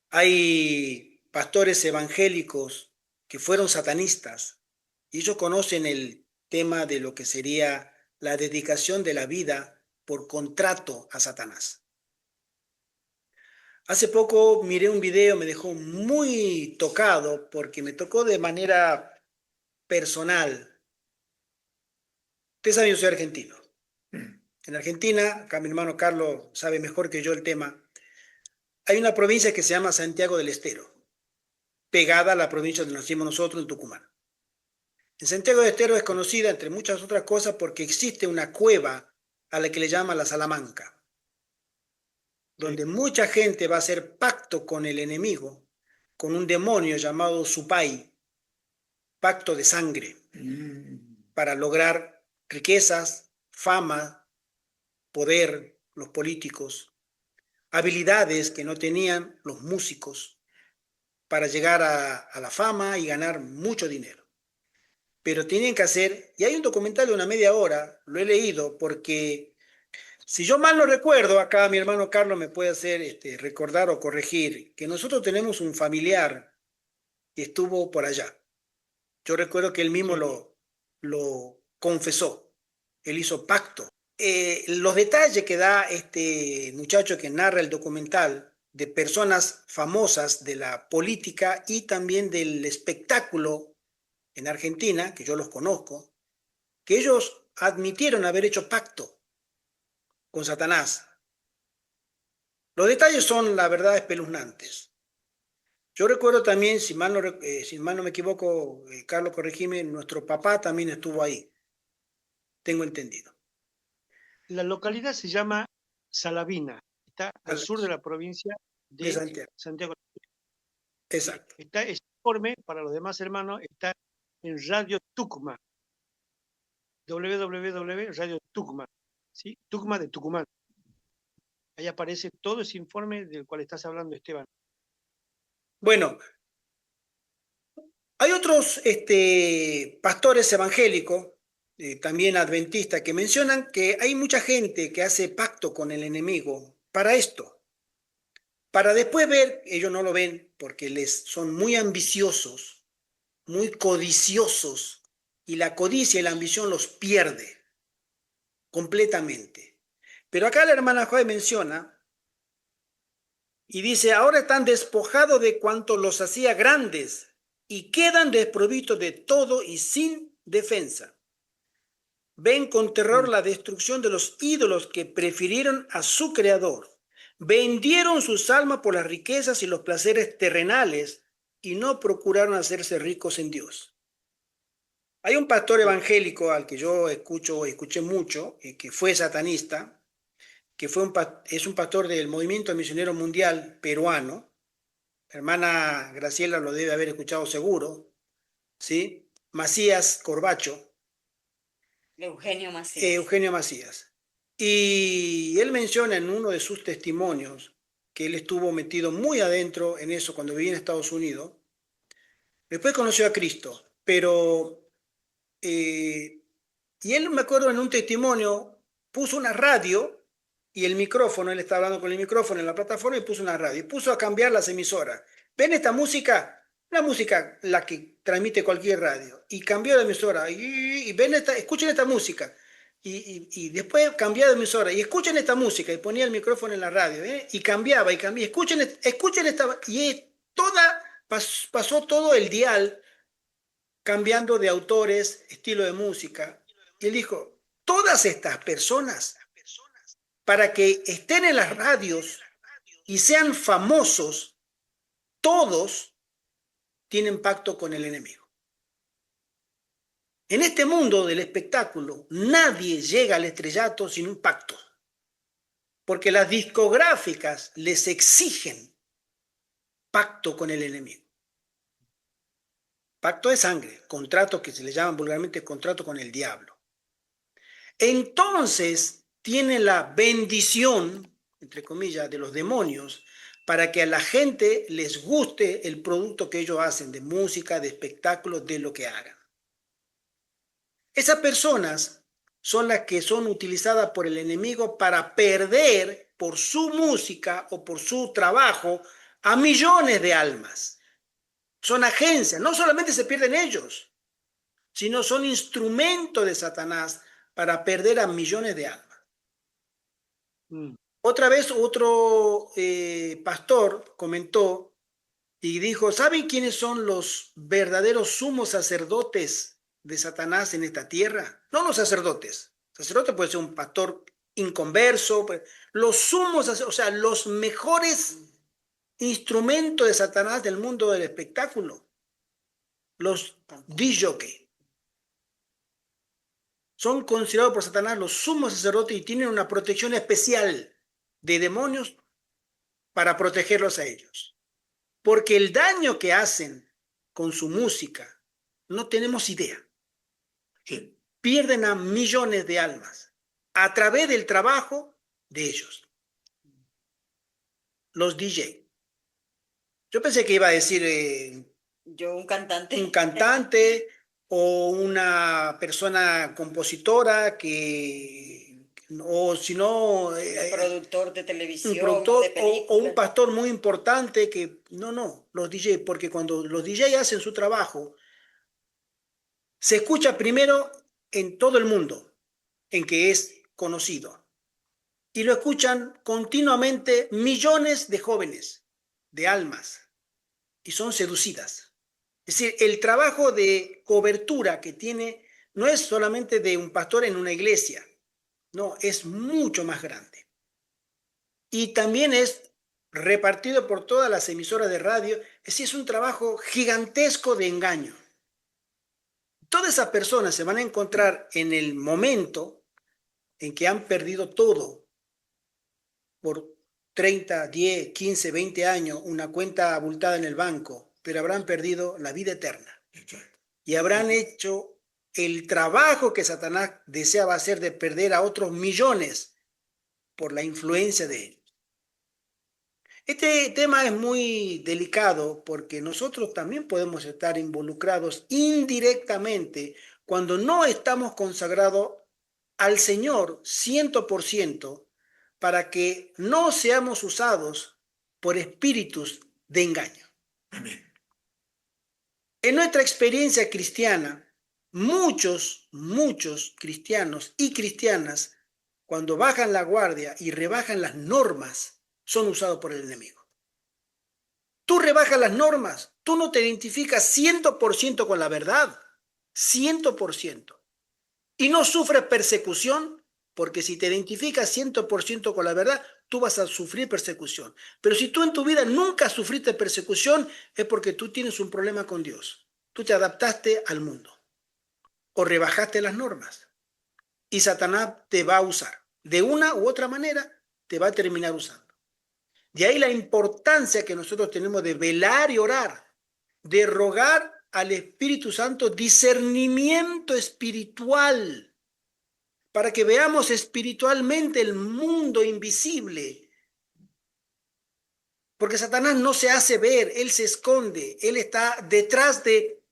Hay pastores evangélicos que fueron satanistas y ellos conocen el tema de lo que sería la dedicación de la vida por contrato a Satanás. Hace poco miré un video, me dejó muy tocado porque me tocó de manera personal. Ustedes saben, yo soy argentino. En Argentina, acá mi hermano Carlos sabe mejor que yo el tema, hay una provincia que se llama Santiago del Estero, pegada a la provincia donde nacimos nosotros, en Tucumán. En Santiago del Estero es conocida, entre muchas otras cosas, porque existe una cueva a la que le llaman la Salamanca, donde mucha gente va a hacer pacto con el enemigo, con un demonio llamado Supay, pacto de sangre, para lograr riquezas, fama, poder, los políticos, habilidades que no tenían los músicos para llegar a la fama y ganar mucho dinero. Pero tienen que hacer, y hay un documental de una media hora, lo he leído, porque si yo mal no recuerdo, acá mi hermano Carlos me puede hacer recordar o corregir, que nosotros tenemos un familiar que estuvo por allá. Yo recuerdo que él mismo lo confesó, él hizo pacto. Los detalles que da este muchacho que narra el documental de personas famosas de la política y también del espectáculo en Argentina, que yo los conozco, que ellos admitieron haber hecho pacto con Satanás. Los detalles son, la verdad, espeluznantes. Yo recuerdo también, si mal no me equivoco, Carlos, corregime, nuestro papá también estuvo ahí, tengo entendido. La localidad se llama Salavina, está al sur de la provincia de Santiago. Exacto. Está ese informe para los demás hermanos, está en Radio Tucumán, www.radio Tucumán, ¿sí? Tucumán de Tucumán. Ahí aparece todo ese informe del cual estás hablando, Esteban. Bueno, hay otros pastores evangélicos, también adventistas, que mencionan que hay mucha gente que hace pacto con el enemigo para esto, para después ver, ellos no lo ven porque les son muy ambiciosos, muy codiciosos, y la codicia y la ambición los pierde completamente. Pero acá la hermana Joy menciona y dice, ahora están despojados de cuanto los hacía grandes y quedan desprovistos de todo y sin defensa. Ven con terror la destrucción de los ídolos que prefirieron a su creador. Vendieron sus almas por las riquezas y los placeres terrenales y no procuraron hacerse ricos en Dios. Hay un pastor evangélico al que yo escuché mucho, que fue satanista, que es un pastor del Movimiento Misionero Mundial peruano. Hermana Graciela lo debe haber escuchado seguro, ¿sí? Macías Corbacho. Eugenio Macías. Eugenio Macías. Y él menciona en uno de sus testimonios que él estuvo metido muy adentro en eso cuando vivía en Estados Unidos. Después conoció a Cristo, pero... y él, me acuerdo, en un testimonio puso una radio y el micrófono, él estaba hablando con el micrófono en la plataforma y puso una radio y puso a cambiar las emisoras. ¿Ven esta música? La música, la que transmite cualquier radio. Y cambió de emisora. Y ven escuchen esta música. Y después cambió de emisora. Y escuchen esta música. Y ponía el micrófono en la radio. Y cambiaba y cambiaba. Escuchen esta. Y pasó todo el dial cambiando de autores, estilo de música. Y él dijo, todas estas personas, para que estén en las radios y sean famosos, todos tienen pacto con el enemigo. En este mundo del espectáculo, nadie llega al estrellato sin un pacto, porque las discográficas les exigen pacto con el enemigo. Pacto de sangre, contrato que se le llaman vulgarmente contrato con el diablo. Entonces tienen la bendición, entre comillas, de los demonios para que a la gente les guste el producto que ellos hacen, de música, de espectáculos, de lo que hagan. Esas personas son las que son utilizadas por el enemigo para perder por su música o por su trabajo a millones de almas. Son agencias, no solamente se pierden ellos, sino son instrumentos de Satanás para perder a millones de almas. Otra vez otro pastor comentó y dijo, ¿saben quiénes son los verdaderos sumos sacerdotes de Satanás en esta tierra? No los sacerdotes. Sacerdote puede ser un pastor inconverso. Los sumos sacerdotes, o sea, los mejores instrumentos de Satanás del mundo del espectáculo. Los disc-jockey. Son considerados por Satanás los sumos sacerdotes y tienen una protección especial de demonios para protegerlos a ellos. Porque el daño que hacen con su música, no tenemos idea. Que pierden a millones de almas a través del trabajo de ellos. Los DJ. Yo pensé que iba a decir... Yo, un cantante. Un cantante o una persona compositora que... o si no... un productor de televisión, un productor, de película. o un pastor muy importante que... No, los DJ, porque cuando los DJ hacen su trabajo, se escucha primero en todo el mundo, en que es conocido. Y lo escuchan continuamente millones de jóvenes, de almas, y son seducidas. Es decir, el trabajo de cobertura que tiene no es solamente de un pastor en una iglesia, no, es mucho más grande. Y también es repartido por todas las emisoras de radio, es decir, es un trabajo gigantesco de engaño. Todas esas personas se van a encontrar en el momento en que han perdido todo por 30, 10, 15, 20 años, una cuenta abultada en el banco, pero habrán perdido la vida eterna. Y habrán hecho el trabajo que Satanás deseaba hacer de perder a otros millones por la influencia de él. Este tema es muy delicado porque nosotros también podemos estar involucrados indirectamente cuando no estamos consagrados al Señor 100% para que no seamos usados por espíritus de engaño. Amén. En nuestra experiencia cristiana, muchos cristianos y cristianas, cuando bajan la guardia y rebajan las normas, son usados por el enemigo. Tú rebajas las normas, tú no te identificas 100% con la verdad, 100%. Y no sufres persecución, porque si te identificas 100% con la verdad, tú vas a sufrir persecución. Pero si tú en tu vida nunca sufriste persecución, es porque tú tienes un problema con Dios. Tú te adaptaste al mundo o rebajaste las normas. Y Satanás te va a usar. De una u otra manera, te va a terminar usando. De ahí la importancia que nosotros tenemos de velar y orar, de rogar al Espíritu Santo discernimiento espiritual, para que veamos espiritualmente el mundo invisible. Porque Satanás no se hace ver, él se esconde, él está detrás de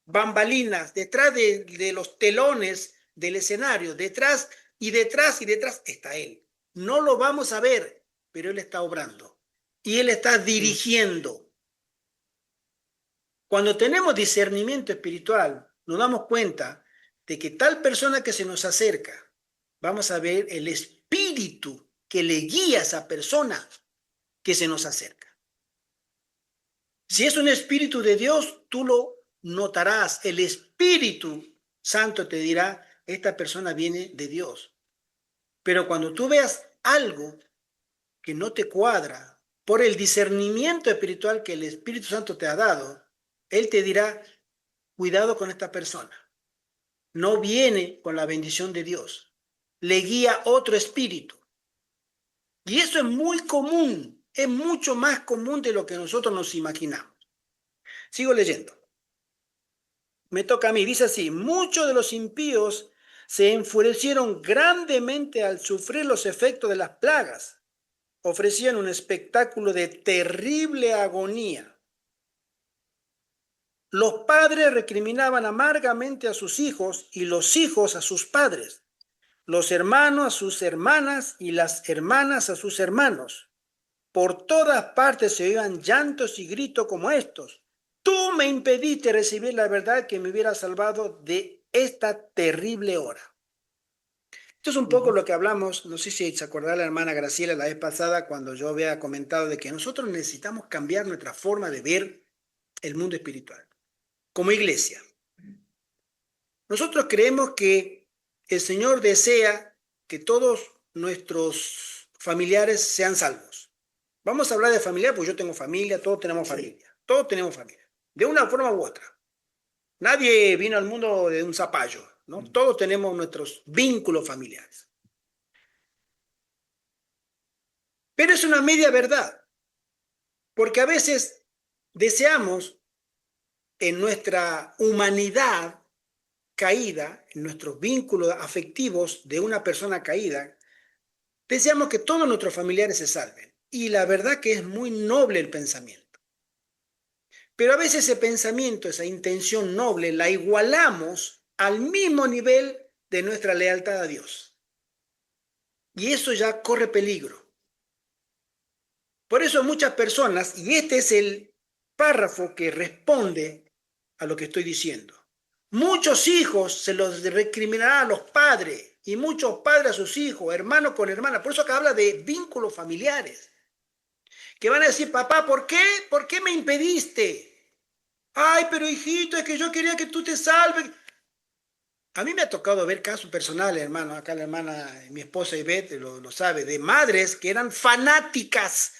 bambalinas, detrás de los telones del escenario, detrás está él. No lo vamos a ver, pero él está obrando y él está dirigiendo. Cuando tenemos discernimiento espiritual, nos damos cuenta de que tal persona que se nos acerca, vamos a ver el espíritu que le guía a esa persona que se nos acerca. Si es un espíritu de Dios, tú lo notarás. El Espíritu Santo te dirá, esta persona viene de Dios. Pero cuando tú veas algo que no te cuadra, por el discernimiento espiritual que el Espíritu Santo te ha dado, Él te dirá, cuidado con esta persona. no viene con la bendición de Dios. Le guía otro espíritu. Y eso es muy común, es mucho más común de lo que nosotros nos imaginamos. Sigo leyendo. Me toca a mí, dice así: muchos de los impíos se enfurecieron grandemente al sufrir los efectos de las plagas. Ofrecían un espectáculo de terrible agonía. Los padres recriminaban amargamente a sus hijos y los hijos a sus padres, los hermanos a sus hermanas y las hermanas a sus hermanos. Por todas partes se oían llantos y gritos como estos: tú me impediste recibir la verdad que me hubiera salvado de esta terrible hora. Esto es un poco lo que hablamos, no sé si se acordará la hermana Graciela la vez pasada cuando yo había comentado de que nosotros necesitamos cambiar nuestra forma de ver el mundo espiritual. Como iglesia, nosotros creemos que el Señor desea que todos nuestros familiares sean salvos. Vamos a hablar de familia, porque yo tengo familia, todos tenemos familia, de una forma u otra. Nadie vino al mundo de un zapallo, ¿no? Todos tenemos nuestros vínculos familiares. Pero es una media verdad, porque a veces deseamos en nuestra humanidad caída, en nuestros vínculos afectivos de una persona caída, deseamos que todos nuestros familiares se salven. Y la verdad que es muy noble el pensamiento. Pero a veces ese pensamiento, esa intención noble, la igualamos al mismo nivel de nuestra lealtad a Dios. Y eso ya corre peligro. Por eso muchas personas, y este es el párrafo que responde a lo que estoy diciendo, muchos hijos se los recriminarán a los padres y muchos padres a sus hijos, hermano con hermana. Por eso acá habla de vínculos familiares. Que van a decir: papá, ¿por qué? ¿Por qué me impediste? Ay, pero hijito, es que yo quería que tú te salves. A mí me ha tocado ver casos personales, hermano. Acá la hermana, mi esposa Ivette lo sabe, de madres que eran fanáticas,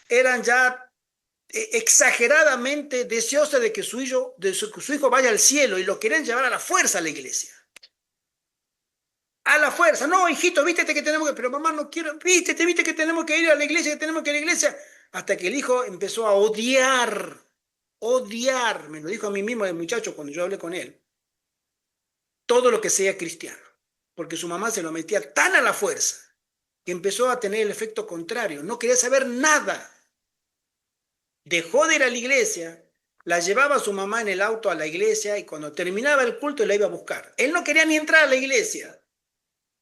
eran ya exageradamente deseosas de que su hijo vaya al cielo y lo querían llevar a la fuerza a la iglesia. A la fuerza. No, hijito, vístete que tenemos que... Pero mamá, no quiero... viste que tenemos que ir a la iglesia, que tenemos que ir a la iglesia. Hasta que el hijo empezó a odiar, me lo dijo a mí mismo el muchacho cuando yo hablé con él, todo lo que sea cristiano. Porque su mamá se lo metía tan a la fuerza que empezó a tener el efecto contrario. No quería saber nada. Dejó de ir a la iglesia, la llevaba a su mamá en el auto a la iglesia y cuando terminaba el culto la iba a buscar. Él no quería ni entrar a la iglesia.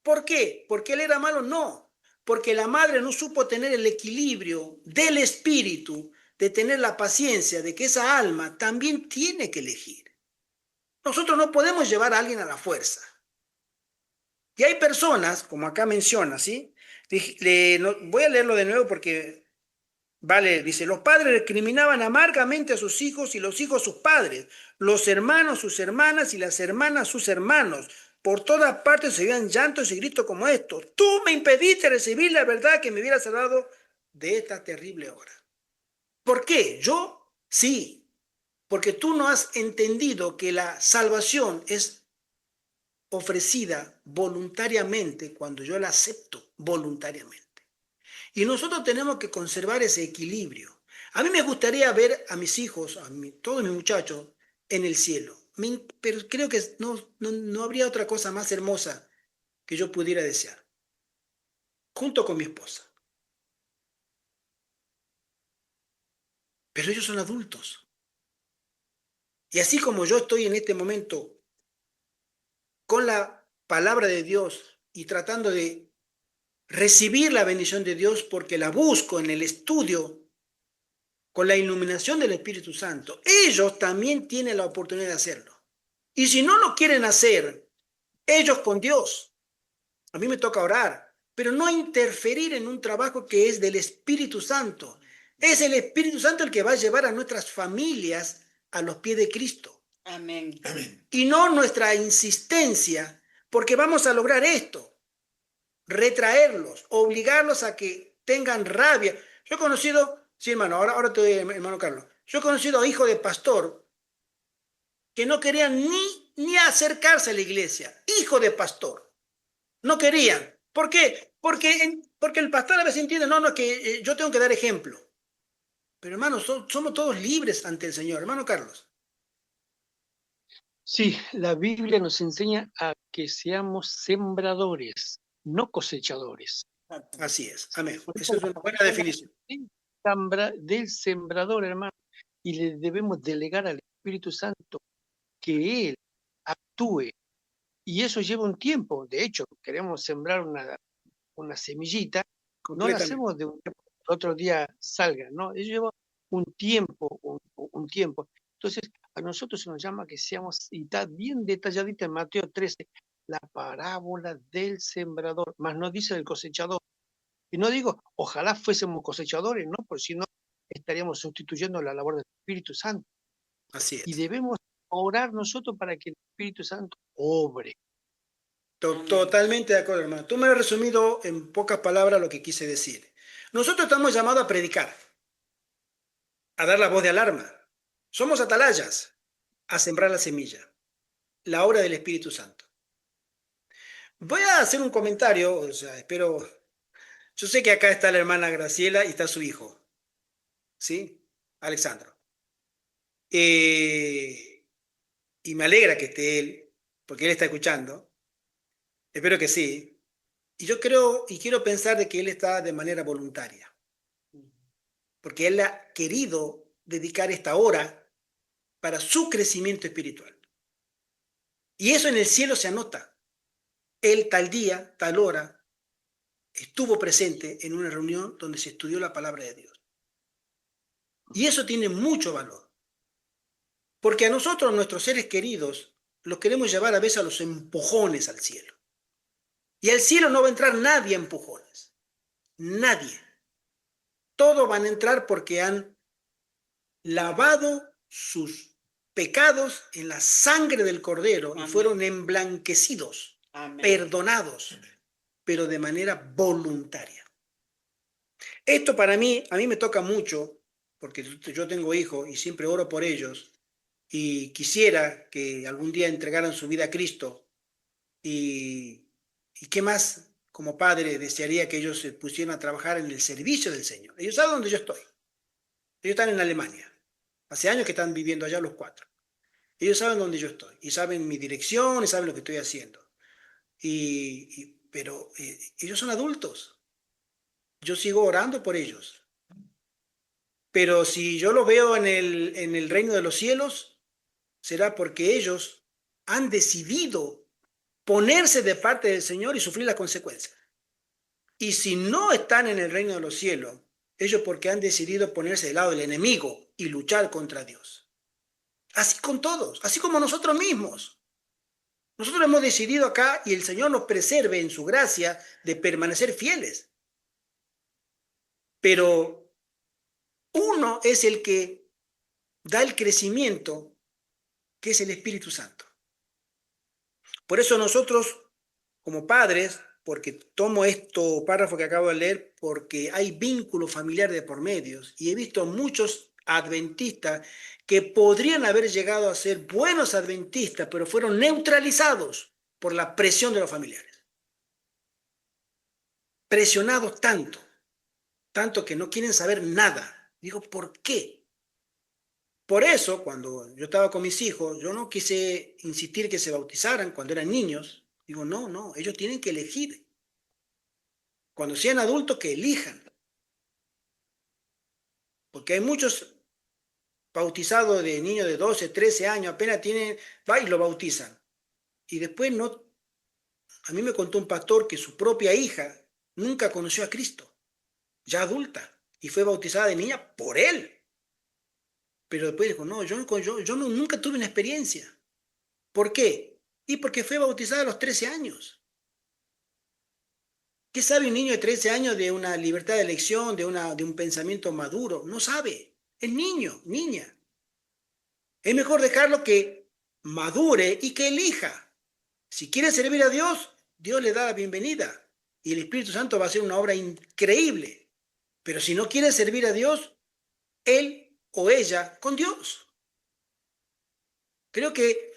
¿Por qué? ¿Porque él era malo? No. Porque la madre no supo tener el equilibrio del espíritu, de tener la paciencia de que esa alma también tiene que elegir. Nosotros no podemos llevar a alguien a la fuerza. Y hay personas, como acá menciona, ¿sí? Voy a leerlo de nuevo porque, vale, dice: los padres recriminaban amargamente a sus hijos y los hijos a sus padres, los hermanos sus hermanas y las hermanas sus hermanos. Por todas partes se oían llantos y gritos como estos: tú me impediste recibir la verdad que me hubiera salvado de esta terrible hora. ¿Por qué? ¿Yo? Sí. Porque tú no has entendido que la salvación es ofrecida voluntariamente cuando yo la acepto voluntariamente. Y nosotros tenemos que conservar ese equilibrio. A mí me gustaría ver a mis hijos, todos mis muchachos, en el cielo. Pero creo que no habría otra cosa más hermosa que yo pudiera desear. Junto con mi esposa. Pero ellos son adultos. Y así como yo estoy en este momento con la palabra de Dios y tratando de recibir la bendición de Dios porque la busco en el estudio con la iluminación del Espíritu Santo, ellos también tienen la oportunidad de hacerlo. Y si no lo quieren hacer, ellos con Dios, a mí me toca orar, pero no interferir en un trabajo que es del Espíritu Santo. Es el Espíritu Santo el que va a llevar a nuestras familias a los pies de Cristo. Amén. Amén. Y no nuestra insistencia, porque vamos a lograr esto, retraerlos, obligarlos a que tengan rabia. Yo he conocido, sí hermano, ahora te doy, hermano Carlos, yo he conocido a hijos de pastor que no querían ni ni acercarse a la iglesia. Hijo de pastor. No querían. ¿Por qué? Porque el pastor a veces entiende, no, que yo tengo que dar ejemplo. Pero hermanos, somos todos libres ante el Señor. Hermano Carlos. Sí, la Biblia nos enseña a que seamos sembradores, no cosechadores. Así es. Amén. Por Esa eso es una buena definición. del sembrador, hermano, y le debemos delegar al Espíritu Santo que Él actúe. Y eso lleva un tiempo. De hecho, queremos sembrar una semillita, no la hacemos de un día para otro día salga, ¿no? Eso lleva un tiempo, un tiempo. Entonces, a nosotros se nos llama que seamos, y está bien detalladita en Mateo 13, la parábola del sembrador, más no dice del cosechador. Y no digo, ojalá fuésemos cosechadores, ¿no? Porque si no, estaríamos sustituyendo la labor del Espíritu Santo. Así es. Y debemos orar nosotros para que el Espíritu Santo obre. Totalmente de acuerdo, hermano. Tú me has resumido en pocas palabras lo que quise decir. Nosotros estamos llamados a predicar, a dar la voz de alarma. Somos atalayas, a sembrar la semilla, la obra del Espíritu Santo. Voy a hacer un comentario, o sea, espero. Yo sé que acá está la hermana Graciela y está su hijo, ¿sí? Alexandro. Y me alegra que esté él, porque él está escuchando. Espero que sí. Y yo creo y quiero pensar de que él está de manera voluntaria, porque él ha querido dedicar esta hora para su crecimiento espiritual. Y eso en el cielo se anota. Él tal día, tal hora, estuvo presente en una reunión donde se estudió la palabra de Dios. Y eso tiene mucho valor. Porque a nosotros, nuestros seres queridos, los queremos llevar a veces a los empujones al cielo. Y al cielo no va a entrar nadie a empujones. Nadie. Todos van a entrar porque han lavado sus pecados en la sangre del Cordero. Amén. Y fueron emblanquecidos, amén, perdonados, pero de manera voluntaria. Esto para mí, a mí me toca mucho, porque yo tengo hijos y siempre oro por ellos, y quisiera que algún día entregaran su vida a Cristo, y qué más como padre desearía que ellos se pusieran a trabajar en el servicio del Señor. Ellos saben dónde yo estoy. Ellos están en Alemania. Hace años que están viviendo allá los 4. Ellos saben dónde yo estoy, y saben mi dirección, y saben lo que estoy haciendo. Pero ellos son adultos. Yo sigo orando por ellos. Pero si yo los veo en el reino de los cielos, será porque ellos han decidido ponerse de parte del Señor y sufrir las consecuencias. Y si no están en el reino de los cielos, ellos porque han decidido ponerse del lado del enemigo y luchar contra Dios. Así con todos, así como nosotros mismos. Nosotros hemos decidido acá, y el Señor nos preserve en su gracia, de permanecer fieles. Pero uno es el que da el crecimiento, que es el Espíritu Santo. Por eso nosotros, como padres, porque tomo esto párrafo que acabo de leer, porque hay vínculo familiar de por medios, y he visto muchos adventistas que podrían haber llegado a ser buenos adventistas, pero fueron neutralizados por la presión de los familiares. Presionados tanto que no quieren saber nada. Digo, ¿por qué? Por eso, cuando yo estaba con mis hijos, yo no quise insistir que se bautizaran cuando eran niños. Digo, no, ellos tienen que elegir. Cuando sean adultos, que elijan. Porque hay muchos bautizados de niños de 12, 13 años, apenas va y lo bautizan. Y después no. A mí me contó un pastor que su propia hija nunca conoció a Cristo, ya adulta, y fue bautizada de niña por él. Pero después dijo, no, yo nunca tuve una experiencia. ¿Por qué? Y porque fue bautizada a los 13 años. ¿Qué sabe un niño de 13 años de una libertad de elección, de un pensamiento maduro? No sabe. Es niño, niña. Es mejor dejarlo que madure y que elija. Si quiere servir a Dios, Dios le da la bienvenida. Y el Espíritu Santo va a hacer una obra increíble. Pero si no quiere servir a Dios, él o ella con Dios. Creo que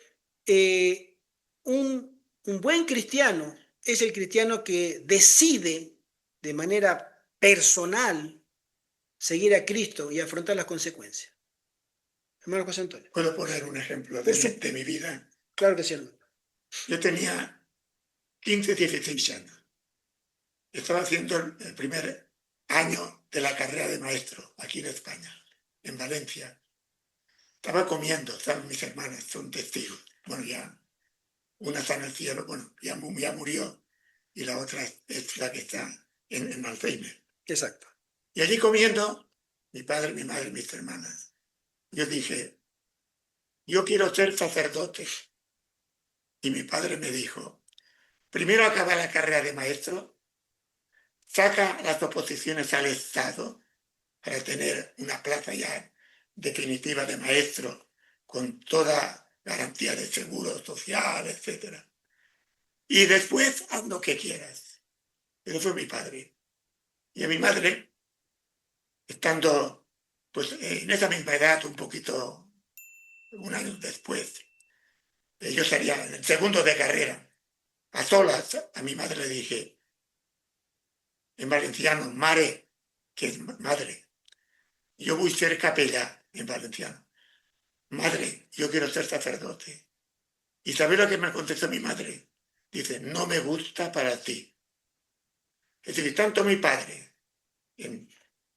un buen cristiano es el cristiano que decide de manera personal seguir a Cristo y afrontar las consecuencias. Hermano José Antonio. ¿Puedo poner un ejemplo de mi vida? Claro que sí, hermano. Yo tenía 15, 16 años. Estaba haciendo el primer año de la carrera de maestro aquí en España, en Valencia. Estaba comiendo, estaban mis hermanas, son testigos. Bueno, ya una está en el cielo, bueno, ya murió, y la otra es la que está en Alzheimer. Exacto. Y allí comiendo, mi padre, mi madre, mis hermanas, yo dije, yo quiero ser sacerdote. Y mi padre me dijo, primero acaba la carrera de maestro, saca las oposiciones al Estado para tener una plaza ya definitiva de maestro con toda garantía de seguro social, etc. Y después haz lo que quieras. Eso fue mi padre. Y a mi madre, estando pues en esa misma edad, un poquito, un año después, yo estaría en el segundo de carrera, a solas, a mi madre le dije, en valenciano, mare, que es madre, yo voy a ser capellà, en valenciano. Madre, yo quiero ser sacerdote. ¿Y sabes lo que me contestó mi madre? Dice, no me gusta para ti. Es decir, tanto mi padre,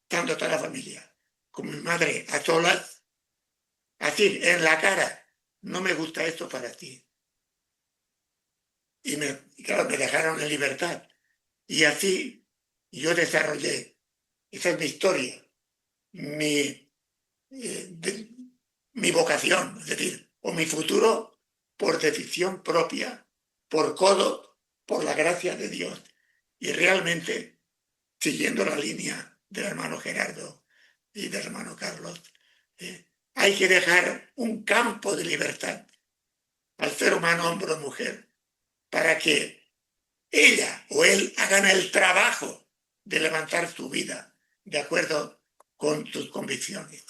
tanto toda la familia, como mi madre a solas, así, en la cara, no me gusta esto para ti. Y claro, me dejaron en libertad. Y así yo desarrollé, esa es mi historia, mi vocación, es decir, o mi futuro por decisión propia, por codo, por la gracia de Dios. Y realmente, siguiendo la línea del hermano Gerardo y del hermano Carlos, hay que dejar un campo de libertad al ser humano, hombre o mujer, para que ella o él hagan el trabajo de levantar su vida de acuerdo con sus convicciones.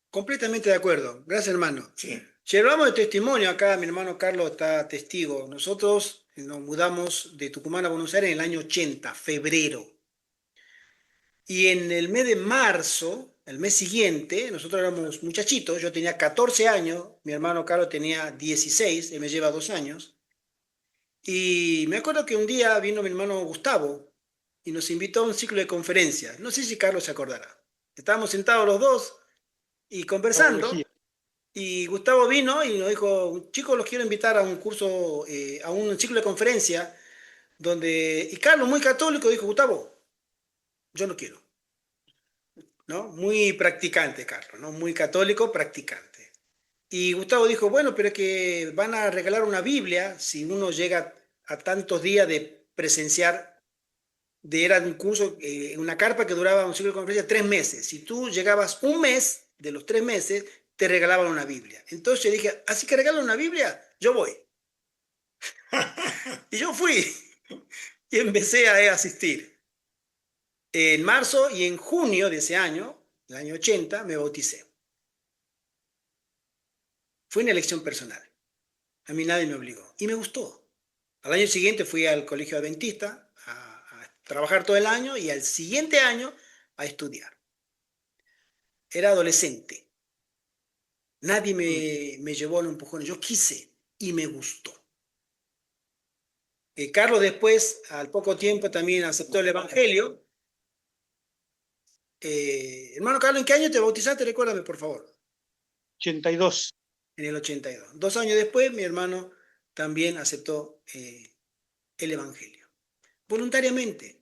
Completamente de acuerdo. Gracias, hermano. Sí. Llevamos de testimonio acá, mi hermano Carlos está testigo. Nosotros nos mudamos de Tucumán a Buenos Aires en el año 80, febrero. Y en el mes de marzo, el mes siguiente, nosotros éramos muchachitos, yo tenía 14 años, mi hermano Carlos tenía 16, él me lleva 2 años. Y me acuerdo que un día vino mi hermano Gustavo y nos invitó a un ciclo de conferencias. No sé si Carlos se acordará. Estábamos sentados los dos y conversando. Y Gustavo vino y nos dijo, chicos, los quiero invitar a un curso, a un ciclo de conferencia, donde, y Carlos, muy católico, dijo, Gustavo, yo no quiero, ¿no? Muy practicante, Carlos, ¿no? Muy católico, practicante. Y Gustavo dijo, bueno, pero es que van a regalar una Biblia si uno llega a tantos días de presenciar, era un curso, una carpa que duraba un ciclo de conferencia 3 meses. Si tú llegabas un mes de los 3 meses, te regalaban una Biblia. Entonces yo dije, ¿así que regalan una Biblia? Yo voy. Y yo fui y empecé a asistir. En marzo y en junio de ese año, el año 80, me bauticé. Fue una elección personal. A mí nadie me obligó. Y me gustó. Al año siguiente fui al colegio adventista a trabajar todo el año y al siguiente año a estudiar. Era adolescente. Nadie me llevó al empujón. Yo quise y me gustó. Carlos después, al poco tiempo, también aceptó el Evangelio. Hermano Carlos, ¿en qué año te bautizaste? Recuérdame, por favor. 82. En el 82. 2 años después, mi hermano también aceptó el Evangelio. Voluntariamente.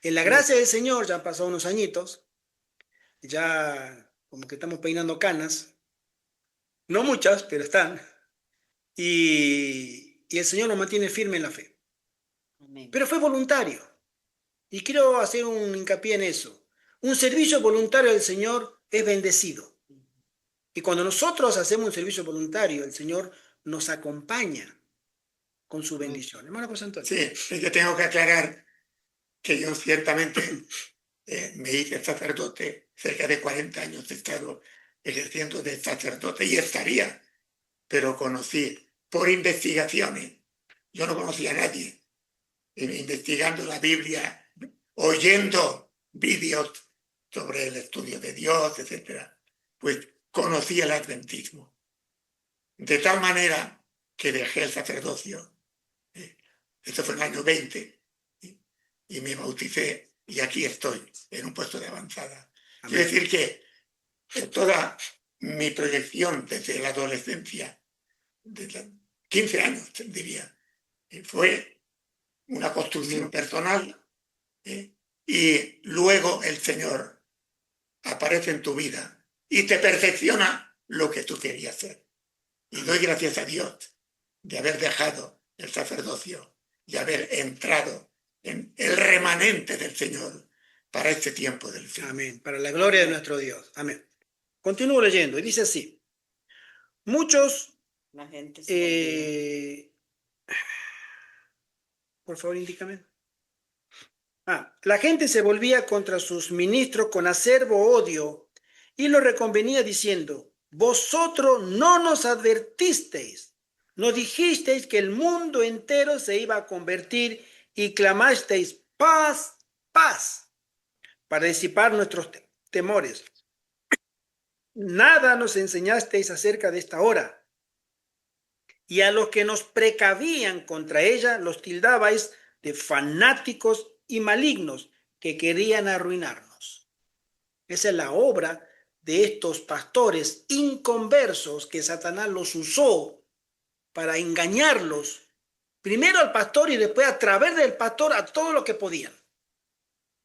En la gracia del Señor, ya han pasado unos añitos, ya como que estamos peinando canas. No muchas, pero están. Y el Señor nos mantiene firme en la fe. Amén. Pero fue voluntario. Y quiero hacer un hincapié en eso. Un servicio voluntario del Señor es bendecido. Y cuando nosotros hacemos un servicio voluntario, el Señor nos acompaña con su bendición. Hermano José Antonio. Sí, es que tengo que aclarar que yo ciertamente me hice sacerdote, cerca de 40 años he estado ejerciendo de sacerdote y estaría, pero conocí por investigaciones. Yo no conocía a nadie. Investigando la Biblia, oyendo vídeos sobre el estudio de Dios, etc., pues conocí el adventismo. De tal manera que dejé el sacerdocio. Esto fue en el año 20. Y me bauticé y aquí estoy, en un puesto de avanzada. Amén. Quiere decir que toda mi proyección desde la adolescencia, desde 15 años, diría, fue una construcción personal, y luego el Señor aparece en tu vida y te perfecciona lo que tú querías ser. Y doy gracias a Dios de haber dejado el sacerdocio y haber entrado en el remanente del Señor para este tiempo del fin. Amén. Para la gloria de nuestro Dios. Amén. Continúo leyendo y dice así. Muchos, La gente se volvió. por favor, indícame. La gente se volvía contra sus ministros con acerbo odio y los reconvenía diciendo, vosotros no nos advertisteis, no dijisteis que el mundo entero se iba a convertir y clamasteis paz, paz, para disipar nuestros temores. Nada nos enseñasteis acerca de esta hora. Y a los que nos precavían contra ella los tildabais de fanáticos y malignos que querían arruinarnos. Esa es la obra de estos pastores inconversos que Satanás los usó para engañarlos, primero al pastor y después a través del pastor a todo lo que podían.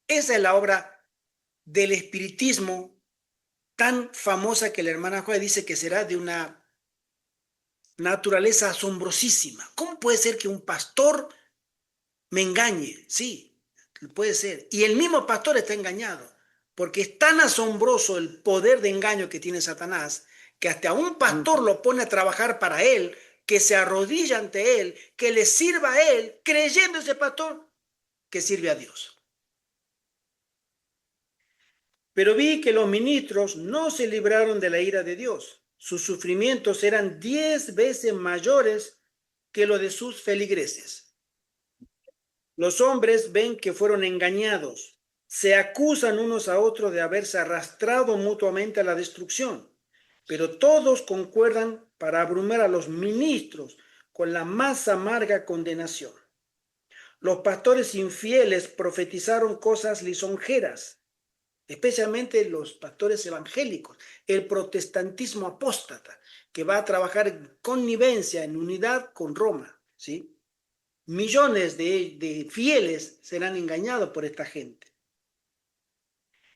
Esa es la obra del espiritismo tan famosa que la hermana Juana dice que será de una naturaleza asombrosísima. ¿Cómo puede ser que un pastor me engañe? Sí, puede ser. Y el mismo pastor está engañado, porque es tan asombroso el poder de engaño que tiene Satanás, que hasta un pastor lo pone a trabajar para él, que se arrodilla ante él, que le sirva a él, creyendo ese pastor que sirve a Dios. Pero vi que los ministros no se libraron de la ira de Dios. Sus sufrimientos eran 10 veces mayores que los de sus feligreses. Los hombres ven que fueron engañados, se acusan unos a otros de haberse arrastrado mutuamente a la destrucción, pero todos concuerdan para abrumar a los ministros con la más amarga condenación. Los pastores infieles profetizaron cosas lisonjeras, especialmente los pastores evangélicos, el protestantismo apóstata, que va a trabajar en connivencia, en unidad con Roma, ¿sí? Millones de fieles serán engañados por esta gente.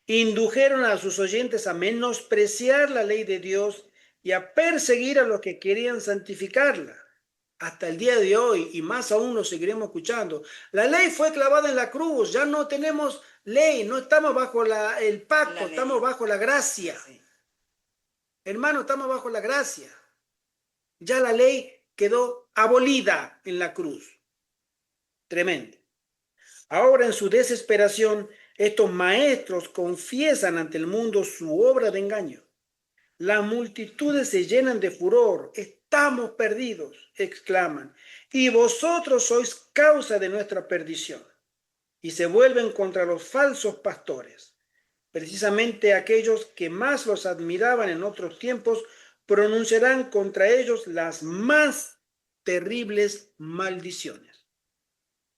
Indujeron a sus oyentes a menospreciar la ley de Dios y a perseguir a los que querían santificarla. Hasta el día de hoy, y más aún lo seguiremos escuchando, la ley fue clavada en la cruz, ya no tenemos ley, no estamos bajo el pacto, estamos bajo la gracia. Sí. Hermano, estamos bajo la gracia. Ya la ley quedó abolida en la cruz. Tremendo. Ahora en su desesperación, estos maestros confiesan ante el mundo su obra de engaño. Las multitudes se llenan de furor. Estamos perdidos, exclaman, y vosotros sois causa de nuestra perdición. Y se vuelven contra los falsos pastores. Precisamente aquellos que más los admiraban en otros tiempos pronunciarán contra ellos las más terribles maldiciones.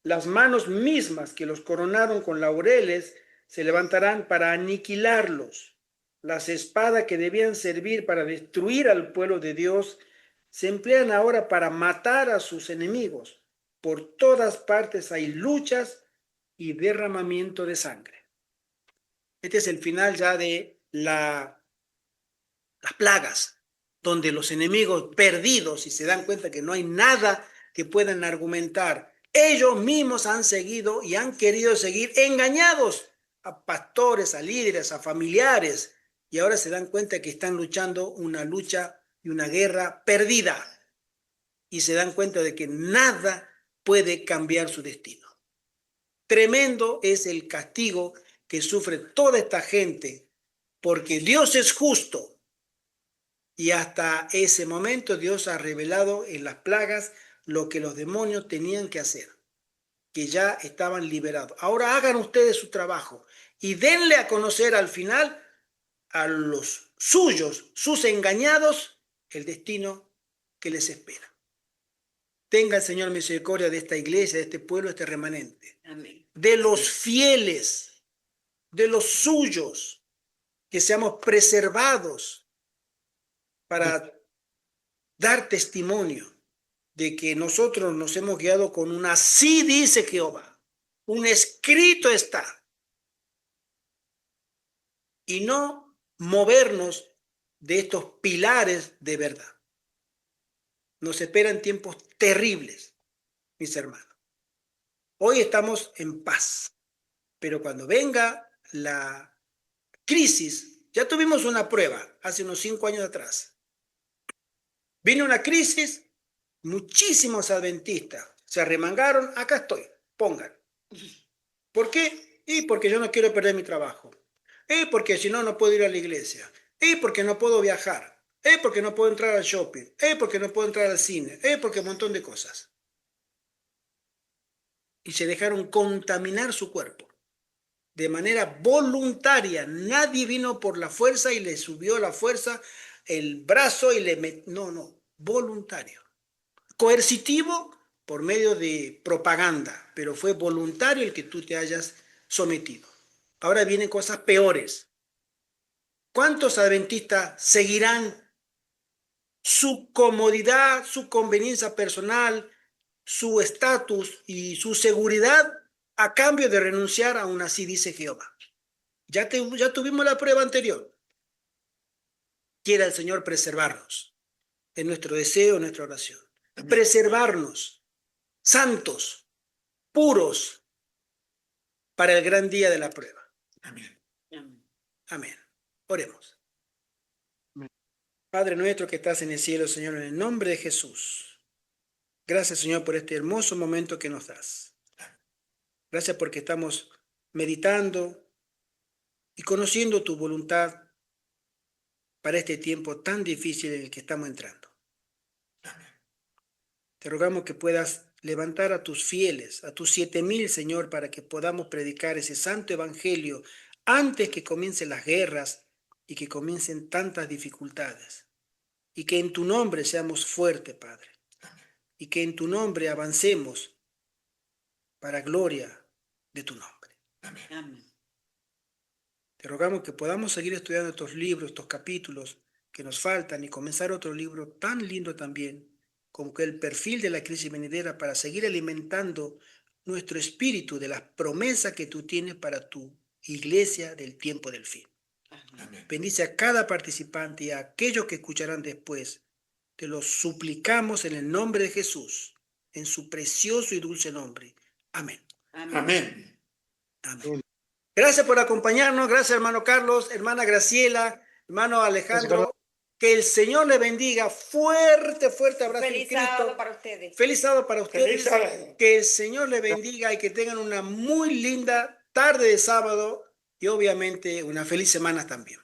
Las manos mismas que los coronaron con laureles se levantarán para aniquilarlos. Las espadas que debían servir para destruir al pueblo de Dios se emplean ahora para matar a sus enemigos. Por todas partes hay luchas y derramamiento de sangre. Este es el final ya de las plagas, donde los enemigos perdidos, y se dan cuenta que no hay nada que puedan argumentar, ellos mismos han seguido y han querido seguir engañados a pastores, a líderes, a familiares, y ahora se dan cuenta que están luchando una lucha y una guerra perdida, y se dan cuenta de que nada puede cambiar su destino. Tremendo es el castigo que sufre toda esta gente, porque Dios es justo Y hasta ese momento Dios ha revelado en las plagas lo que los demonios tenían que hacer, que ya estaban liberados. Ahora hagan ustedes su trabajo y denle a conocer al final a los suyos, sus engañados, el destino que les espera. Tenga el Señor misericordia de esta iglesia, de este pueblo, de este remanente. Amén. De los fieles, de los suyos, que seamos preservados para dar testimonio de que nosotros nos hemos guiado con un así dice Jehová, un escrito está, y no movernos de estos pilares de verdad. Nos esperan tiempos terribles, mis hermanos. Hoy estamos en paz, pero cuando venga la crisis, ya tuvimos una prueba hace unos 5 años atrás. Vino una crisis, muchísimos adventistas se arremangaron, acá estoy, pongan. ¿Por qué? Y porque yo no quiero perder mi trabajo. Y porque si no, no puedo ir a la iglesia. Y porque no puedo viajar. Y porque no puedo entrar al shopping. Y porque no puedo entrar al cine. Y porque un montón de cosas. Y se dejaron contaminar su cuerpo de manera voluntaria. Nadie vino por la fuerza y le subió la fuerza el brazo y le metió. No, voluntario. Coercitivo por medio de propaganda, pero fue voluntario el que tú te hayas sometido. Ahora vienen cosas peores. ¿Cuántos adventistas seguirán su comodidad, su conveniencia personal, su estatus y su seguridad a cambio de renunciar a un así dice Jehová? Ya tuvimos la prueba anterior. Quiera el Señor preservarnos en nuestro deseo, en nuestra oración. Preservarnos santos, puros, para el gran día de la prueba. Amén. Amén. Oremos. Padre nuestro que estás en el cielo, Señor, en el nombre de Jesús. Gracias, Señor, por este hermoso momento que nos das. Gracias porque estamos meditando y conociendo tu voluntad para este tiempo tan difícil en el que estamos entrando. Te rogamos que puedas levantar a tus fieles, a tus 7,000, Señor, para que podamos predicar ese santo evangelio antes que comiencen las guerras y que comiencen tantas dificultades. Y que en tu nombre seamos fuertes, Padre. Y que en tu nombre avancemos para gloria de tu nombre. Amén. Te rogamos que podamos seguir estudiando estos libros, estos capítulos que nos faltan y comenzar otro libro tan lindo también, como que el perfil de la crisis venidera, para seguir alimentando nuestro espíritu de las promesas que tú tienes para tu iglesia del tiempo del fin. Amén. Bendice a cada participante y a aquellos que escucharán después. Te lo suplicamos en el nombre de Jesús, en su precioso y dulce nombre. Amén. Amén. Amén. Gracias por acompañarnos. Gracias, hermano Carlos, hermana Graciela, hermano Alejandro. Que el Señor le bendiga. Fuerte, fuerte abrazo en Feliz Cristo. sábado para ustedes. Feliz sábado para ustedes. Feliz sábado. Que el Señor le bendiga y que tengan una muy linda tarde de sábado y obviamente una feliz semana también.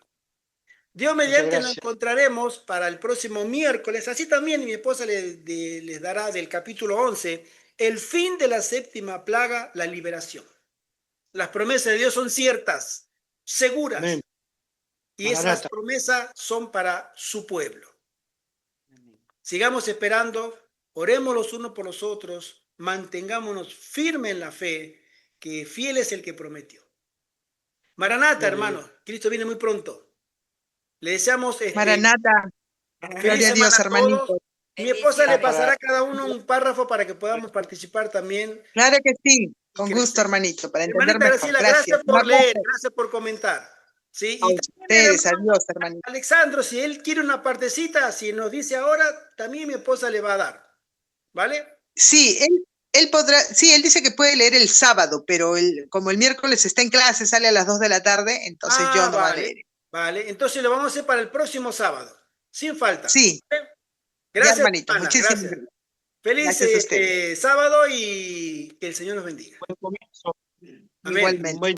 Dios mediante nos gracias. encontraremos para el próximo miércoles. Así también mi esposa les dará del capítulo 11 el fin de la 7ª plaga, la liberación. Las promesas de Dios son ciertas, seguras. Amén. Y esas Maranata. promesas son para su pueblo. Sigamos esperando, oremos los unos por los otros, mantengámonos firmes en la fe, que fiel es el que prometió. Maranata, hermano, Cristo viene muy pronto. Le deseamos Maranata, feliz gloria a semana Dios, a hermanito. todos. Mi esposa le Bendiciones. pasará a cada uno un párrafo para que podamos participar también. Claro que sí, con crecer. gusto, hermanito, para entender Hermanita mejor. Graciela, Gracias. gracias Un por leer, abrazo gracias por comentar. ¿Sí? a Y también el ustedes, hermano adiós, hermanito. Alexandro, si él quiere una partecita, si nos dice ahora, también mi esposa le va a dar. ¿Vale? Sí, él podrá, sí, él dice que puede leer el sábado, pero como el miércoles está en clase, sale a las 2 de la tarde, entonces yo no va a leer. Vale, entonces lo vamos a hacer para el próximo sábado, sin falta. Sí, ¿Vale? ya, Gracias, hermanito, hermana, muchísimas gracias. gracias. Feliz Gracias a ustedes. sábado y que el Señor los bendiga. Buen comienzo. Amén. Igualmente. Buen